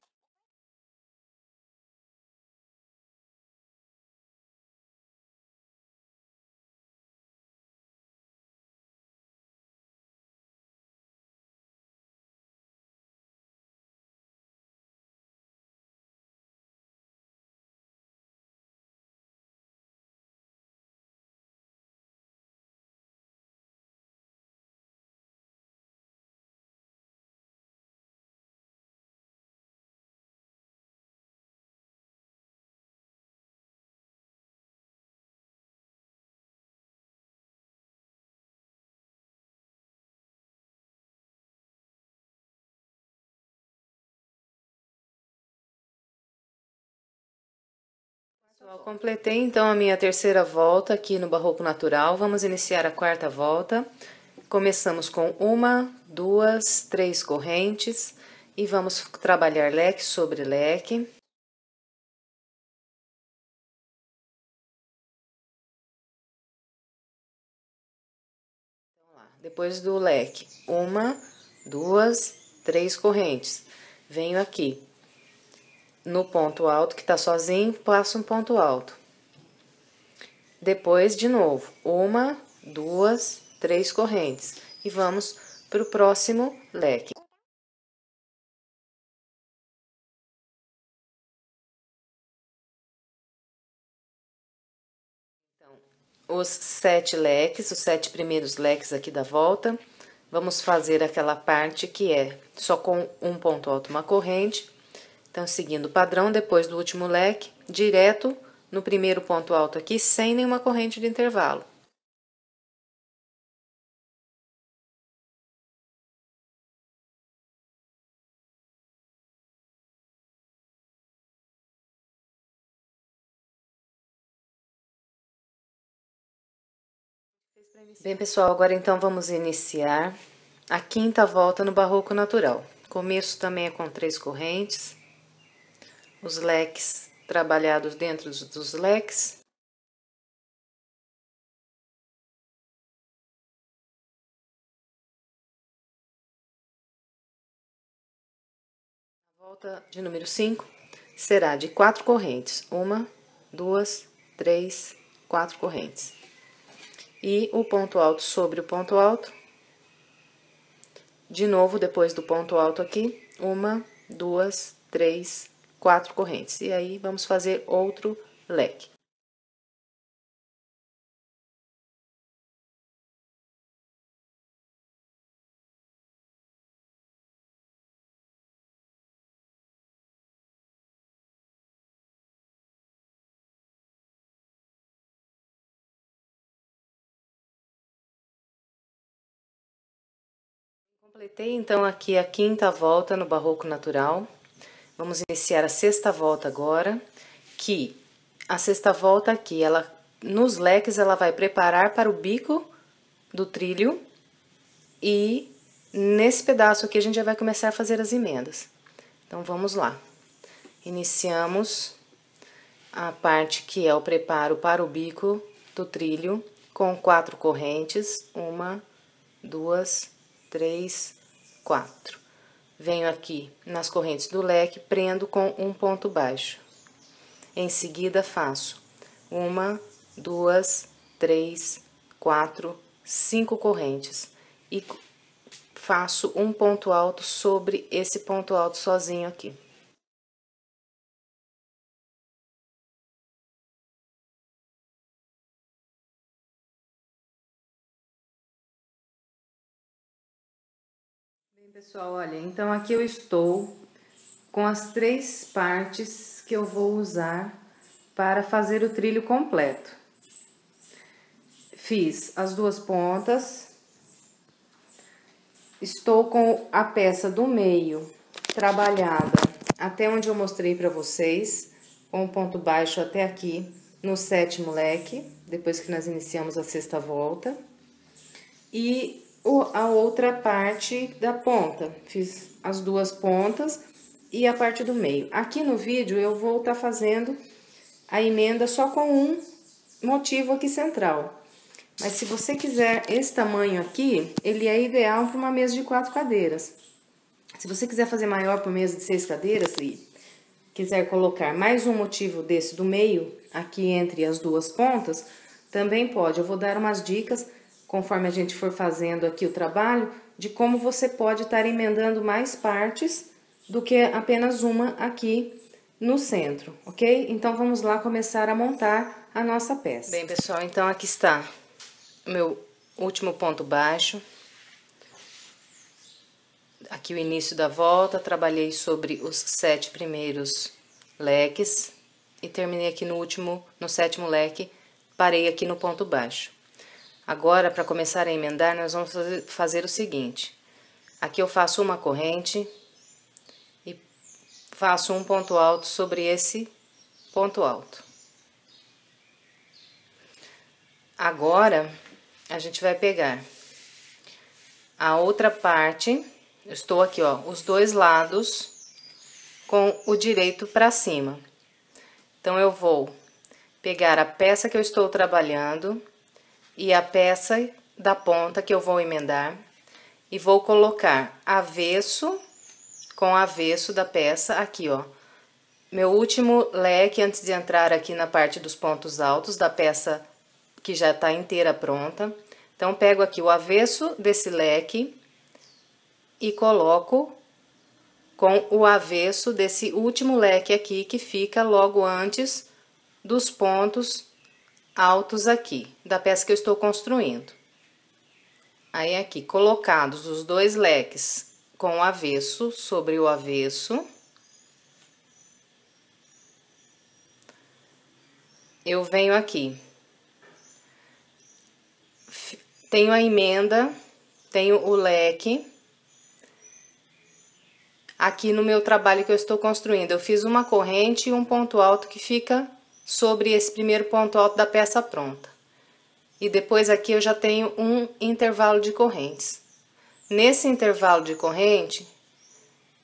Pessoal, completei então a minha terceira volta aqui no barroco natural. Vamos iniciar a quarta volta. Começamos com uma, duas, três correntes e vamos trabalhar leque sobre leque. Então, lá, depois do leque, uma, duas, três correntes. Venho aqui no ponto alto que tá sozinho, passo um ponto alto. Depois, de novo, uma, duas, três correntes. E vamos para o próximo leque. Então, os 7 leques, os 7 primeiros leques aqui da volta, vamos fazer aquela parte que é só com um ponto alto, uma corrente. Então, seguindo o padrão, depois do último leque, direto no primeiro ponto alto aqui, sem nenhuma corrente de intervalo. Bem, pessoal, agora então vamos iniciar a quinta volta no barroco natural. Começo também é com 3 correntes. Os leques trabalhados dentro dos leques. A volta de número 5 será de 4 correntes. Uma, duas, três, 4 correntes. E o ponto alto sobre o ponto alto. De novo, depois do ponto alto aqui, uma, duas, três, 4 correntes. E aí, vamos fazer outro leque. Completei, então, aqui a 5ª volta no barroco natural. Vamos iniciar a 6ª volta agora, que a 6ª volta aqui, ela, nos leques, ela vai preparar para o bico do trilho e nesse pedaço aqui a gente já vai começar a fazer as emendas. Então, vamos lá. Iniciamos a parte que é o preparo para o bico do trilho com 4 correntes, 1, 2, 3, 4. Venho aqui nas correntes do leque, prendo com um ponto baixo. Em seguida, faço 1, 2, 3, 4, 5 correntes. E faço um ponto alto sobre esse ponto alto sozinho aqui. Bem, pessoal, olha, então aqui eu estou com as 3 partes que eu vou usar para fazer o trilho completo. Fiz as 2 pontas, estou com a peça do meio trabalhada até onde eu mostrei para vocês, com o ponto baixo até aqui no 7º leque, depois que nós iniciamos a 6ª volta. E a outra parte da ponta, fiz as 2 pontas e a parte do meio. Aqui no vídeo eu vou estar fazendo a emenda só com um motivo aqui central. Mas se você quiser esse tamanho aqui, ele é ideal para uma mesa de 4 cadeiras. Se você quiser fazer maior para uma mesa de 6 cadeiras e quiser colocar mais um motivo desse do meio, aqui entre as 2 pontas, também pode. Eu vou dar umas dicas, conforme a gente for fazendo aqui o trabalho, de como você pode estar emendando mais partes do que apenas uma aqui no centro, ok? Então, vamos lá começar a montar a nossa peça. Bem, pessoal, então aqui está o meu último ponto baixo. Aqui o início da volta, trabalhei sobre os 7 primeiros leques e terminei aqui no 7º leque, parei aqui no ponto baixo. Agora, para começar a emendar, nós vamos fazer o seguinte. Aqui eu faço uma corrente e faço um ponto alto sobre esse ponto alto. Agora, a gente vai pegar a outra parte, eu estou aqui, ó, os 2 lados com o direito para cima. Então, eu vou pegar a peça que eu estou trabalhando e a peça da ponta que eu vou emendar e vou colocar avesso com avesso da peça aqui, ó. Meu último leque antes de entrar aqui na parte dos pontos altos da peça que já tá inteira pronta. Então, pego aqui o avesso desse leque e coloco com o avesso desse último leque aqui que fica logo antes dos pontos altos aqui, da peça que eu estou construindo. Aí, aqui, colocados os 2 leques com o avesso sobre o avesso, eu venho aqui, tenho a emenda, tenho o leque. Aqui no meu trabalho que eu estou construindo, eu fiz uma corrente e um ponto alto que fica sobre esse primeiro ponto alto da peça pronta. E depois aqui eu já tenho um intervalo de correntes. Nesse intervalo de corrente,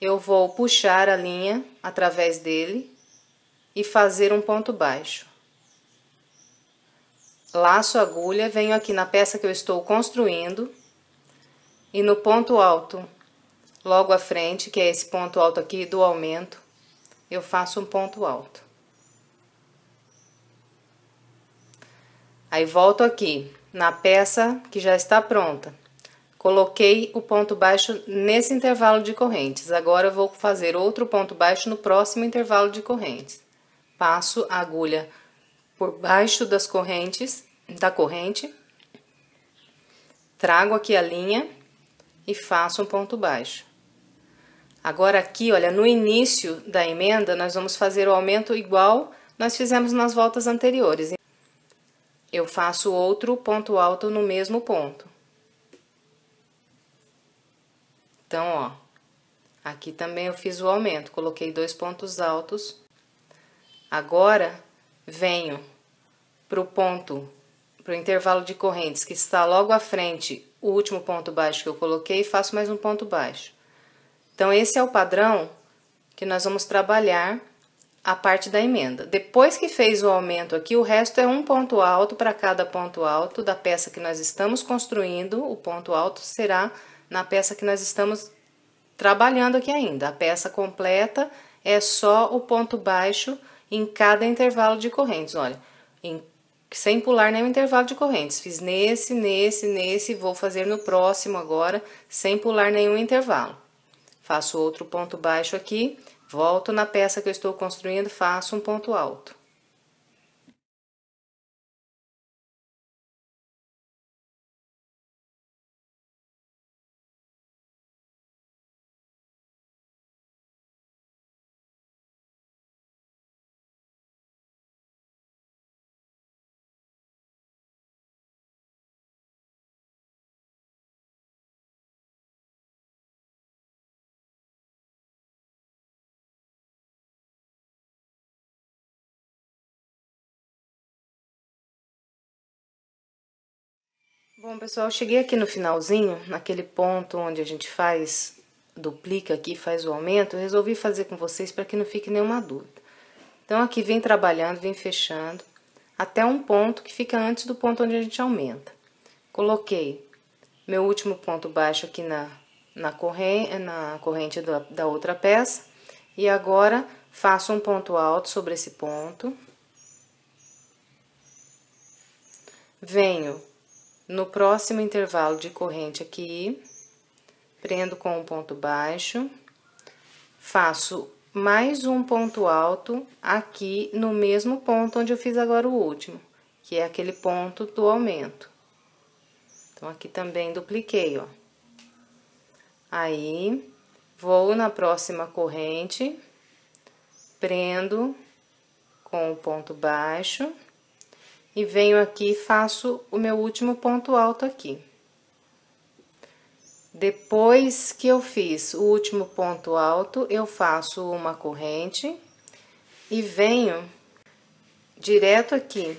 eu vou puxar a linha através dele e fazer um ponto baixo. Laço a agulha, venho aqui na peça que eu estou construindo e no ponto alto, logo à frente, que é esse ponto alto aqui do aumento, eu faço um ponto alto. Aí, volto aqui na peça que já está pronta. Coloquei o ponto baixo nesse intervalo de correntes. Agora eu vou fazer outro ponto baixo no próximo intervalo de correntes. Passo a agulha por baixo das correntes, da corrente, trago aqui a linha e faço um ponto baixo. Agora aqui, olha, no início da emenda, nós vamos fazer o aumento igual nós fizemos nas voltas anteriores. Eu faço outro ponto alto no mesmo ponto. Então, ó, aqui também eu fiz o aumento, coloquei 2 pontos altos. Agora, venho pro intervalo de correntes que está logo à frente, o último ponto baixo que eu coloquei, e faço mais um ponto baixo. Então, esse é o padrão que nós vamos trabalhar a parte da emenda. Depois que fez o aumento aqui, o resto é um ponto alto para cada ponto alto da peça que nós estamos construindo. O ponto alto será na peça que nós estamos trabalhando aqui ainda. A peça completa é só o ponto baixo em cada intervalo de correntes. Olha, sem pular nenhum intervalo de correntes. Fiz nesse, vou fazer no próximo agora, sem pular nenhum intervalo. Faço outro ponto baixo aqui, volto na peça que eu estou construindo, faço um ponto alto. Bom, pessoal, eu cheguei aqui no finalzinho, naquele ponto onde a gente duplica aqui, faz o aumento, eu resolvi fazer com vocês para que não fique nenhuma dúvida. Então, aqui vem trabalhando, vem fechando, até um ponto que fica antes do ponto onde a gente aumenta. Coloquei meu último ponto baixo aqui na corrente da outra peça, e agora faço um ponto alto sobre esse ponto. Venho no próximo intervalo de corrente aqui, prendo com um ponto baixo, faço mais um ponto alto aqui no mesmo ponto onde eu fiz agora o último, que é aquele ponto do aumento. Então, aqui também dupliquei, ó. Aí, vou na próxima corrente, prendo com o ponto baixo. E venho aqui e faço o meu último ponto alto aqui. Depois que eu fiz o último ponto alto, eu faço uma corrente e venho direto aqui.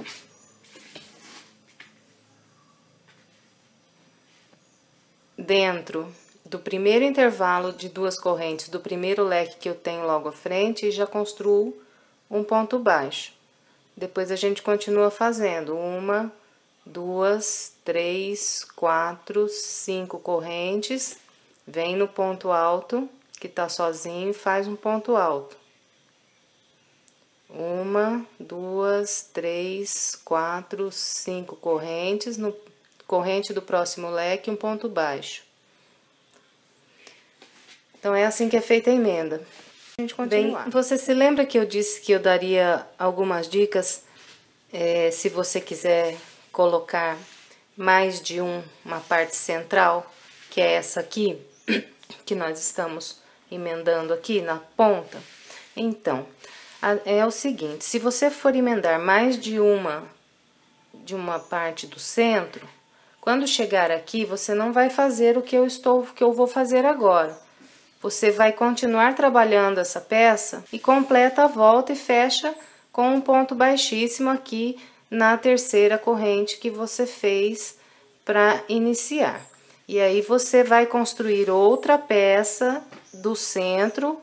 Dentro do primeiro intervalo de 2 correntes do primeiro leque que eu tenho logo à frente e já construo um ponto baixo. Depois a gente continua fazendo 1, 2, 3, 4, 5 correntes, vem no ponto alto, que tá sozinho, e faz um ponto alto. 1, 2, 3, 4, 5 correntes, no corrente do próximo leque, um ponto baixo. Então, é assim que é feita a emenda. Bem, você se lembra que eu disse que eu daria algumas dicas se você quiser colocar mais de uma parte central, que é essa aqui, que nós estamos emendando aqui na ponta? Então, é o seguinte, se você for emendar mais de uma parte do centro, quando chegar aqui, você não vai fazer o que eu vou fazer agora. Você vai continuar trabalhando essa peça e completa a volta e fecha com um ponto baixíssimo aqui na terceira corrente que você fez para iniciar. E aí, você vai construir outra peça do centro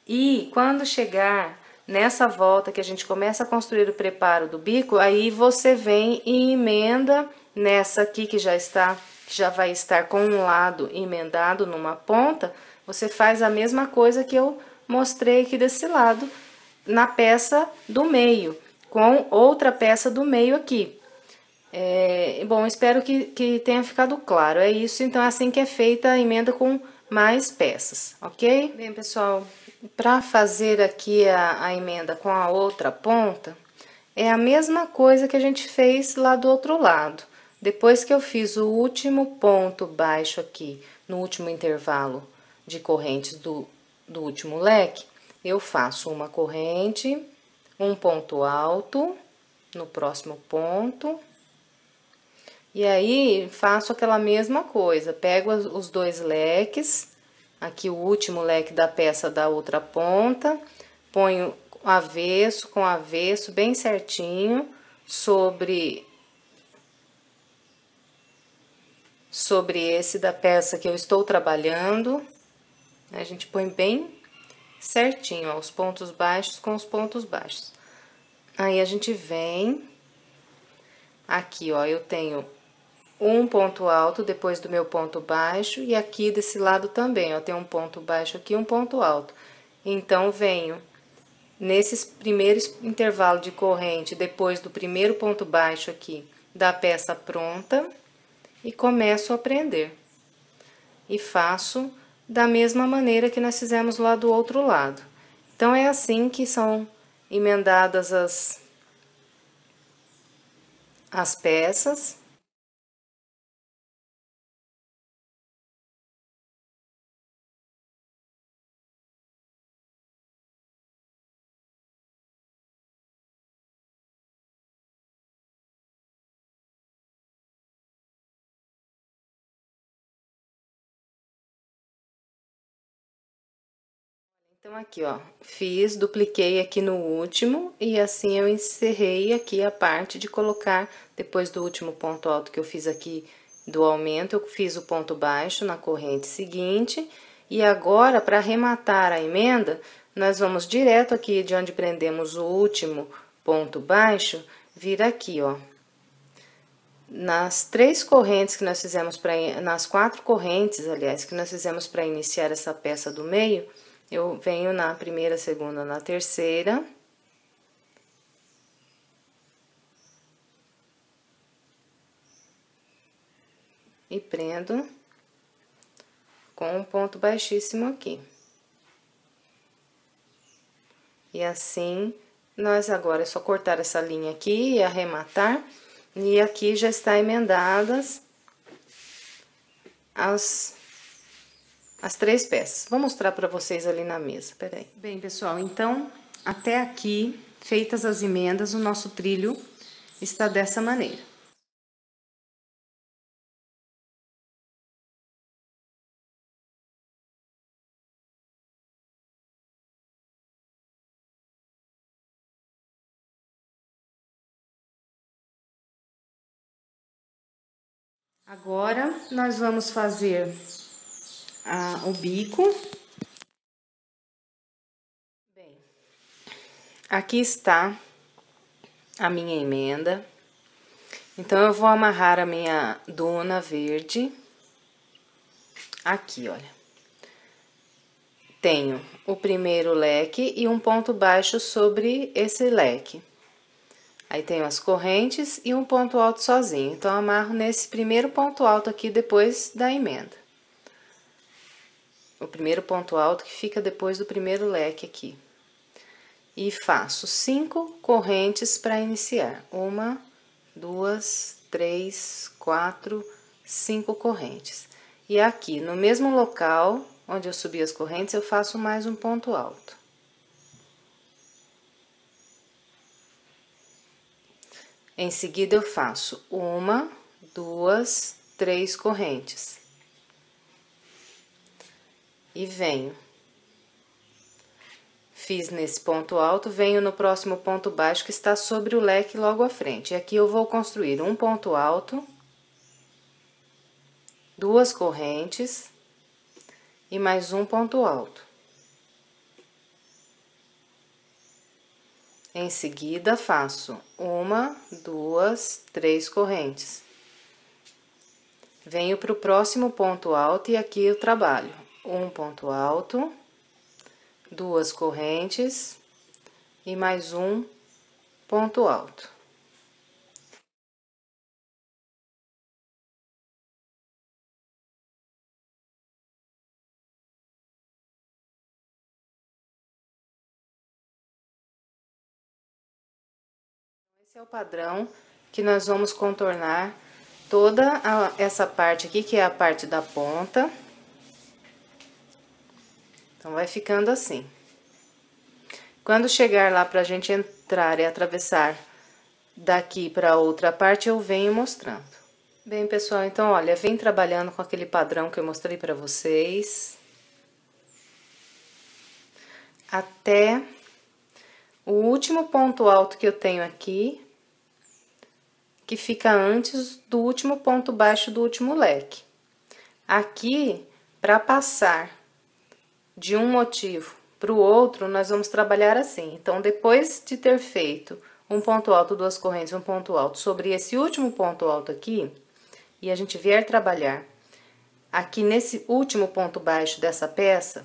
e quando chegar nessa volta que a gente começa a construir o preparo do bico, aí você vem e emenda nessa aqui que já vai estar com um lado emendado numa ponta. Você faz a mesma coisa que eu mostrei aqui desse lado, na peça do meio, com outra peça do meio aqui. Bom, espero que tenha ficado claro. É isso, então é assim que é feita a emenda com mais peças, ok? Bem, pessoal, para fazer aqui a emenda com a outra ponta, é a mesma coisa que a gente fez lá do outro lado. Depois que eu fiz o último ponto baixo aqui, no último intervalo de correntes do último leque, eu faço uma corrente, um ponto alto no próximo ponto. E aí, faço aquela mesma coisa, pego os dois leques, aqui o último leque da peça da outra ponta, ponho avesso com avesso bem certinho sobre esse da peça que eu estou trabalhando. A gente põe bem certinho, ó, os pontos baixos com os pontos baixos. Aí a gente vem aqui, ó, eu tenho um ponto alto depois do meu ponto baixo, e aqui desse lado também, ó, tem um ponto baixo aqui, um ponto alto. Então, venho nesse primeiro intervalo de corrente, depois do primeiro ponto baixo aqui da peça pronta, e começo a prender. E faço da mesma maneira que nós fizemos lá do outro lado. Então, é assim que são emendadas as peças. Então, aqui, ó, fiz, dupliquei aqui no último, e assim eu encerrei aqui a parte de colocar, depois do último ponto alto que eu fiz aqui do aumento, eu fiz o ponto baixo na corrente seguinte, e agora, para arrematar a emenda, nós vamos direto aqui de onde prendemos o último ponto baixo, vir aqui, ó. Nas três correntes que nós fizemos nas 4 correntes, aliás, que nós fizemos para iniciar essa peça do meio, eu venho na primeira, segunda, na terceira. E prendo com um ponto baixíssimo aqui. E assim, nós agora é só cortar essa linha aqui e arrematar. E aqui já está emendadas as 3 peças. Vou mostrar para vocês ali na mesa, peraí. Bem, pessoal, então, até aqui, feitas as emendas, o nosso trilho está dessa maneira. Agora, nós vamos fazer o bico. Bem, aqui está a minha emenda. Então, eu vou amarrar a minha duna verde. Aqui, olha. Tenho o primeiro leque e um ponto baixo sobre esse leque. Aí, tenho as correntes e um ponto alto sozinho. Então, amarro nesse primeiro ponto alto aqui depois da emenda. O primeiro ponto alto que fica depois do primeiro leque aqui. E faço 5 correntes para iniciar. 1, 2, 3, 4, 5 correntes. E aqui, no mesmo local onde eu subi as correntes, eu faço mais um ponto alto. Em seguida, eu faço 1, 2, 3 correntes. E venho. Fiz nesse ponto alto, venho no próximo ponto baixo que está sobre o leque logo à frente. E aqui eu vou construir um ponto alto, 2 correntes e mais um ponto alto. Em seguida, faço 1, 2, 3 correntes. Venho para o próximo ponto alto e aqui eu trabalho um ponto alto, 2 correntes e mais um ponto alto. Esse é o padrão que nós vamos contornar toda essa parte aqui, que é a parte da ponta. Então, vai ficando assim. Quando chegar lá pra gente entrar e atravessar daqui pra outra parte, eu venho mostrando. Bem, pessoal, então, olha, vem trabalhando com aquele padrão que eu mostrei pra vocês. Até o último ponto alto que eu tenho aqui, que fica antes do último ponto baixo do último leque. Aqui, para passar de um motivo para o outro, nós vamos trabalhar assim. Então, depois de ter feito um ponto alto, duas correntes, um ponto alto sobre esse último ponto alto aqui, e a gente vier trabalhar aqui nesse último ponto baixo dessa peça,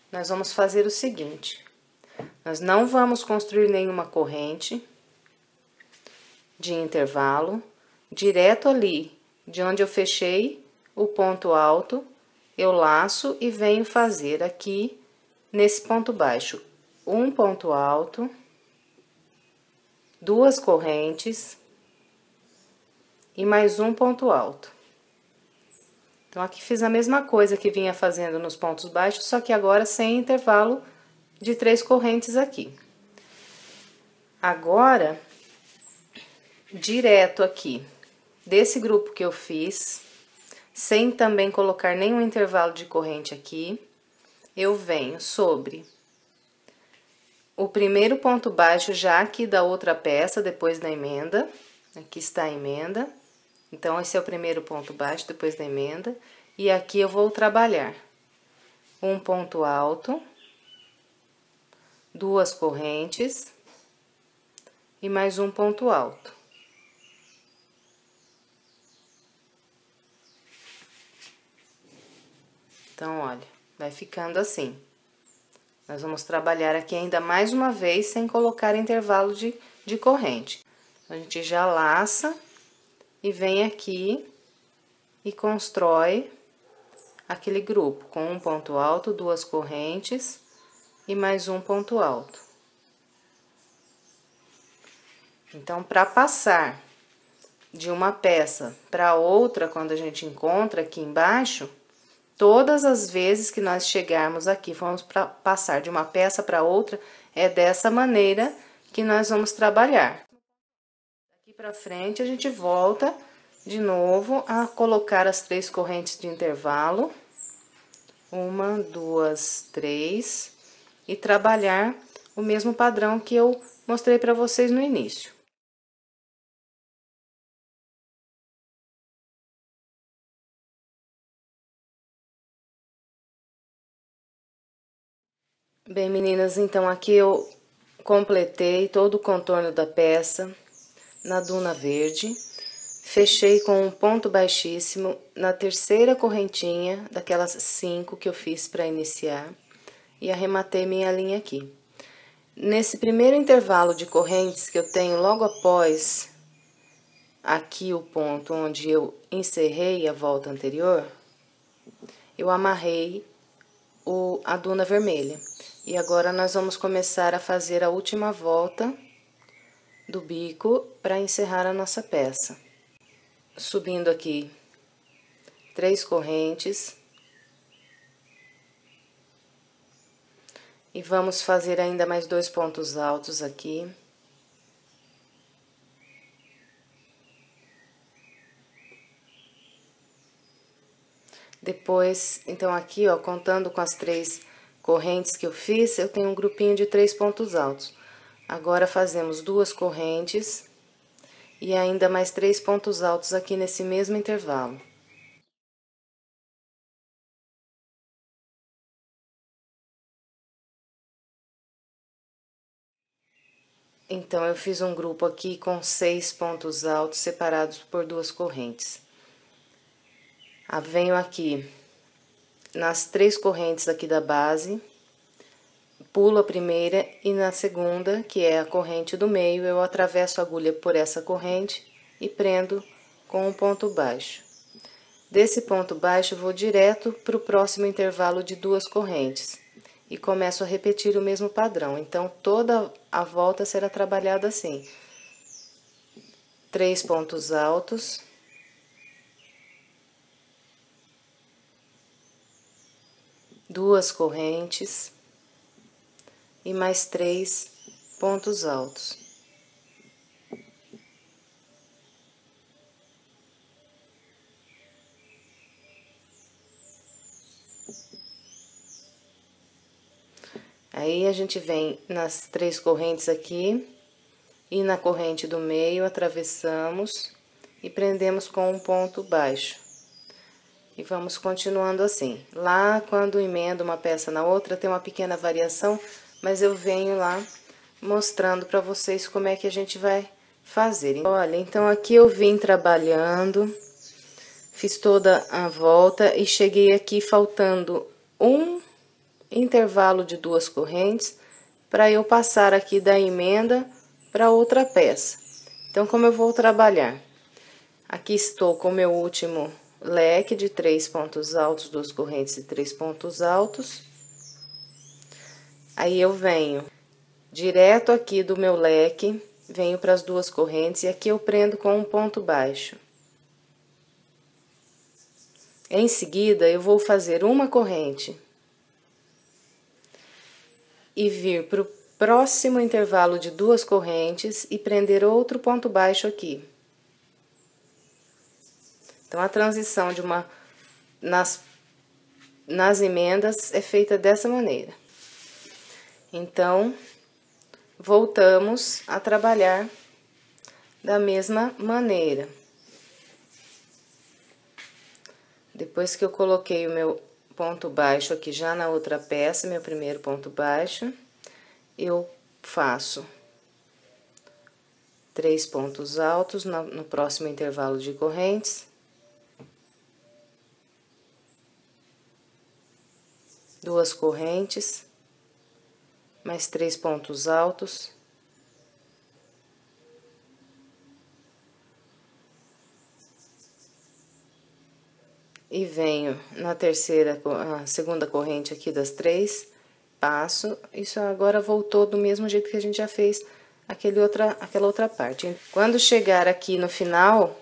nós vamos fazer o seguinte: nós não vamos construir nenhuma corrente de intervalo, direto ali de onde eu fechei o ponto alto, eu laço e venho fazer aqui nesse ponto baixo um ponto alto, duas correntes e mais um ponto alto. Então, aqui fiz a mesma coisa que vinha fazendo nos pontos baixos, só que agora sem intervalo de 3 correntes aqui. Agora, direto aqui, desse grupo que eu fiz, sem também colocar nenhum intervalo de corrente aqui, eu venho sobre o primeiro ponto baixo já aqui da outra peça, depois da emenda. Aqui está a emenda. Então, esse é o primeiro ponto baixo, depois da emenda. E aqui eu vou trabalhar um ponto alto, duas correntes e mais um ponto alto. Então, olha, vai ficando assim. Nós vamos trabalhar aqui ainda mais uma vez, sem colocar intervalo de corrente. A gente já laça e vem aqui e constrói aquele grupo com um ponto alto, duas correntes e mais um ponto alto. Então, para passar de uma peça para outra, quando a gente encontra aqui embaixo, todas as vezes que nós chegarmos aqui, vamos passar de uma peça para outra, é dessa maneira que nós vamos trabalhar. Daqui para frente, a gente volta de novo a colocar as 3 correntes de intervalo. 1, 2, 3. E trabalhar o mesmo padrão que eu mostrei para vocês no início. Bem, meninas, então aqui eu completei todo o contorno da peça na duna verde. Fechei com um ponto baixíssimo na terceira correntinha daquelas 5 que eu fiz para iniciar e arrematei minha linha aqui. Nesse primeiro intervalo de correntes que eu tenho logo após aqui o ponto onde eu encerrei a volta anterior, eu amarrei a duna vermelha. E agora nós vamos começar a fazer a última volta do bico para encerrar a nossa peça. Subindo aqui 3 correntes. E vamos fazer ainda mais 2 pontos altos aqui. Depois, então aqui, ó, contando com as 3 correntes que eu fiz, eu tenho um grupinho de 3 pontos altos. Agora, fazemos 2 correntes e ainda mais 3 pontos altos aqui nesse mesmo intervalo. Então, eu fiz um grupo aqui com 6 pontos altos separados por 2 correntes. Venho aqui nas 3 correntes aqui da base, pulo a primeira e na segunda, que é a corrente do meio, eu atravesso a agulha por essa corrente e prendo com um ponto baixo. Desse ponto baixo, vou direto para o próximo intervalo de 2 correntes e começo a repetir o mesmo padrão. Então, toda a volta será trabalhada assim. 3 pontos altos, duas correntes e mais 3 pontos altos. Aí a gente vem nas 3 correntes aqui e na corrente do meio atravessamos e prendemos com um ponto baixo. E vamos continuando assim. Lá, quando emendo uma peça na outra, tem uma pequena variação, mas eu venho lá mostrando para vocês como é que a gente vai fazer. Olha, então aqui eu vim trabalhando, fiz toda a volta e cheguei aqui faltando um intervalo de 2 correntes para eu passar aqui da emenda para outra peça. Então, como eu vou trabalhar? Aqui estou com o meu último leque de 3 pontos altos, 2 correntes e 3 pontos altos. Aí eu venho direto aqui do meu leque, venho para as 2 correntes e aqui eu prendo com um ponto baixo. Em seguida, eu vou fazer uma corrente e vir para o próximo intervalo de 2 correntes e prender outro ponto baixo aqui. Então, a transição de nas emendas é feita dessa maneira. Então, voltamos a trabalhar da mesma maneira. Depois que eu coloquei o meu ponto baixo aqui já na outra peça, meu primeiro ponto baixo, eu faço 3 pontos altos no próximo intervalo de correntes. 2 correntes, mais 3 pontos altos. E venho na segunda corrente aqui das 3, passo, isso agora voltou do mesmo jeito que a gente já fez aquela outra parte. Quando chegar aqui no final,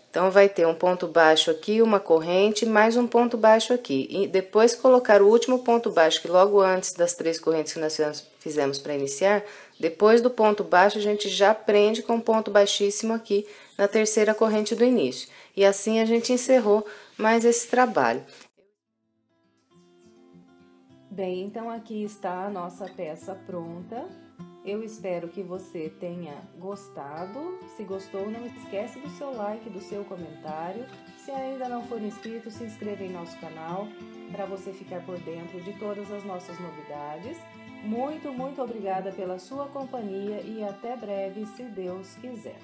então, vai ter um ponto baixo aqui, uma corrente, mais um ponto baixo aqui. E depois colocar o último ponto baixo, que logo antes das 3 correntes que nós fizemos para iniciar, depois do ponto baixo, a gente já prende com um ponto baixíssimo aqui na terceira corrente do início. E assim a gente encerrou mais esse trabalho. Bem, então aqui está a nossa peça pronta. Eu espero que você tenha gostado. Se gostou, não esquece do seu like, do seu comentário. Se ainda não for inscrito, se inscreva em nosso canal para você ficar por dentro de todas as nossas novidades. Muito, muito obrigada pela sua companhia e até breve, se Deus quiser.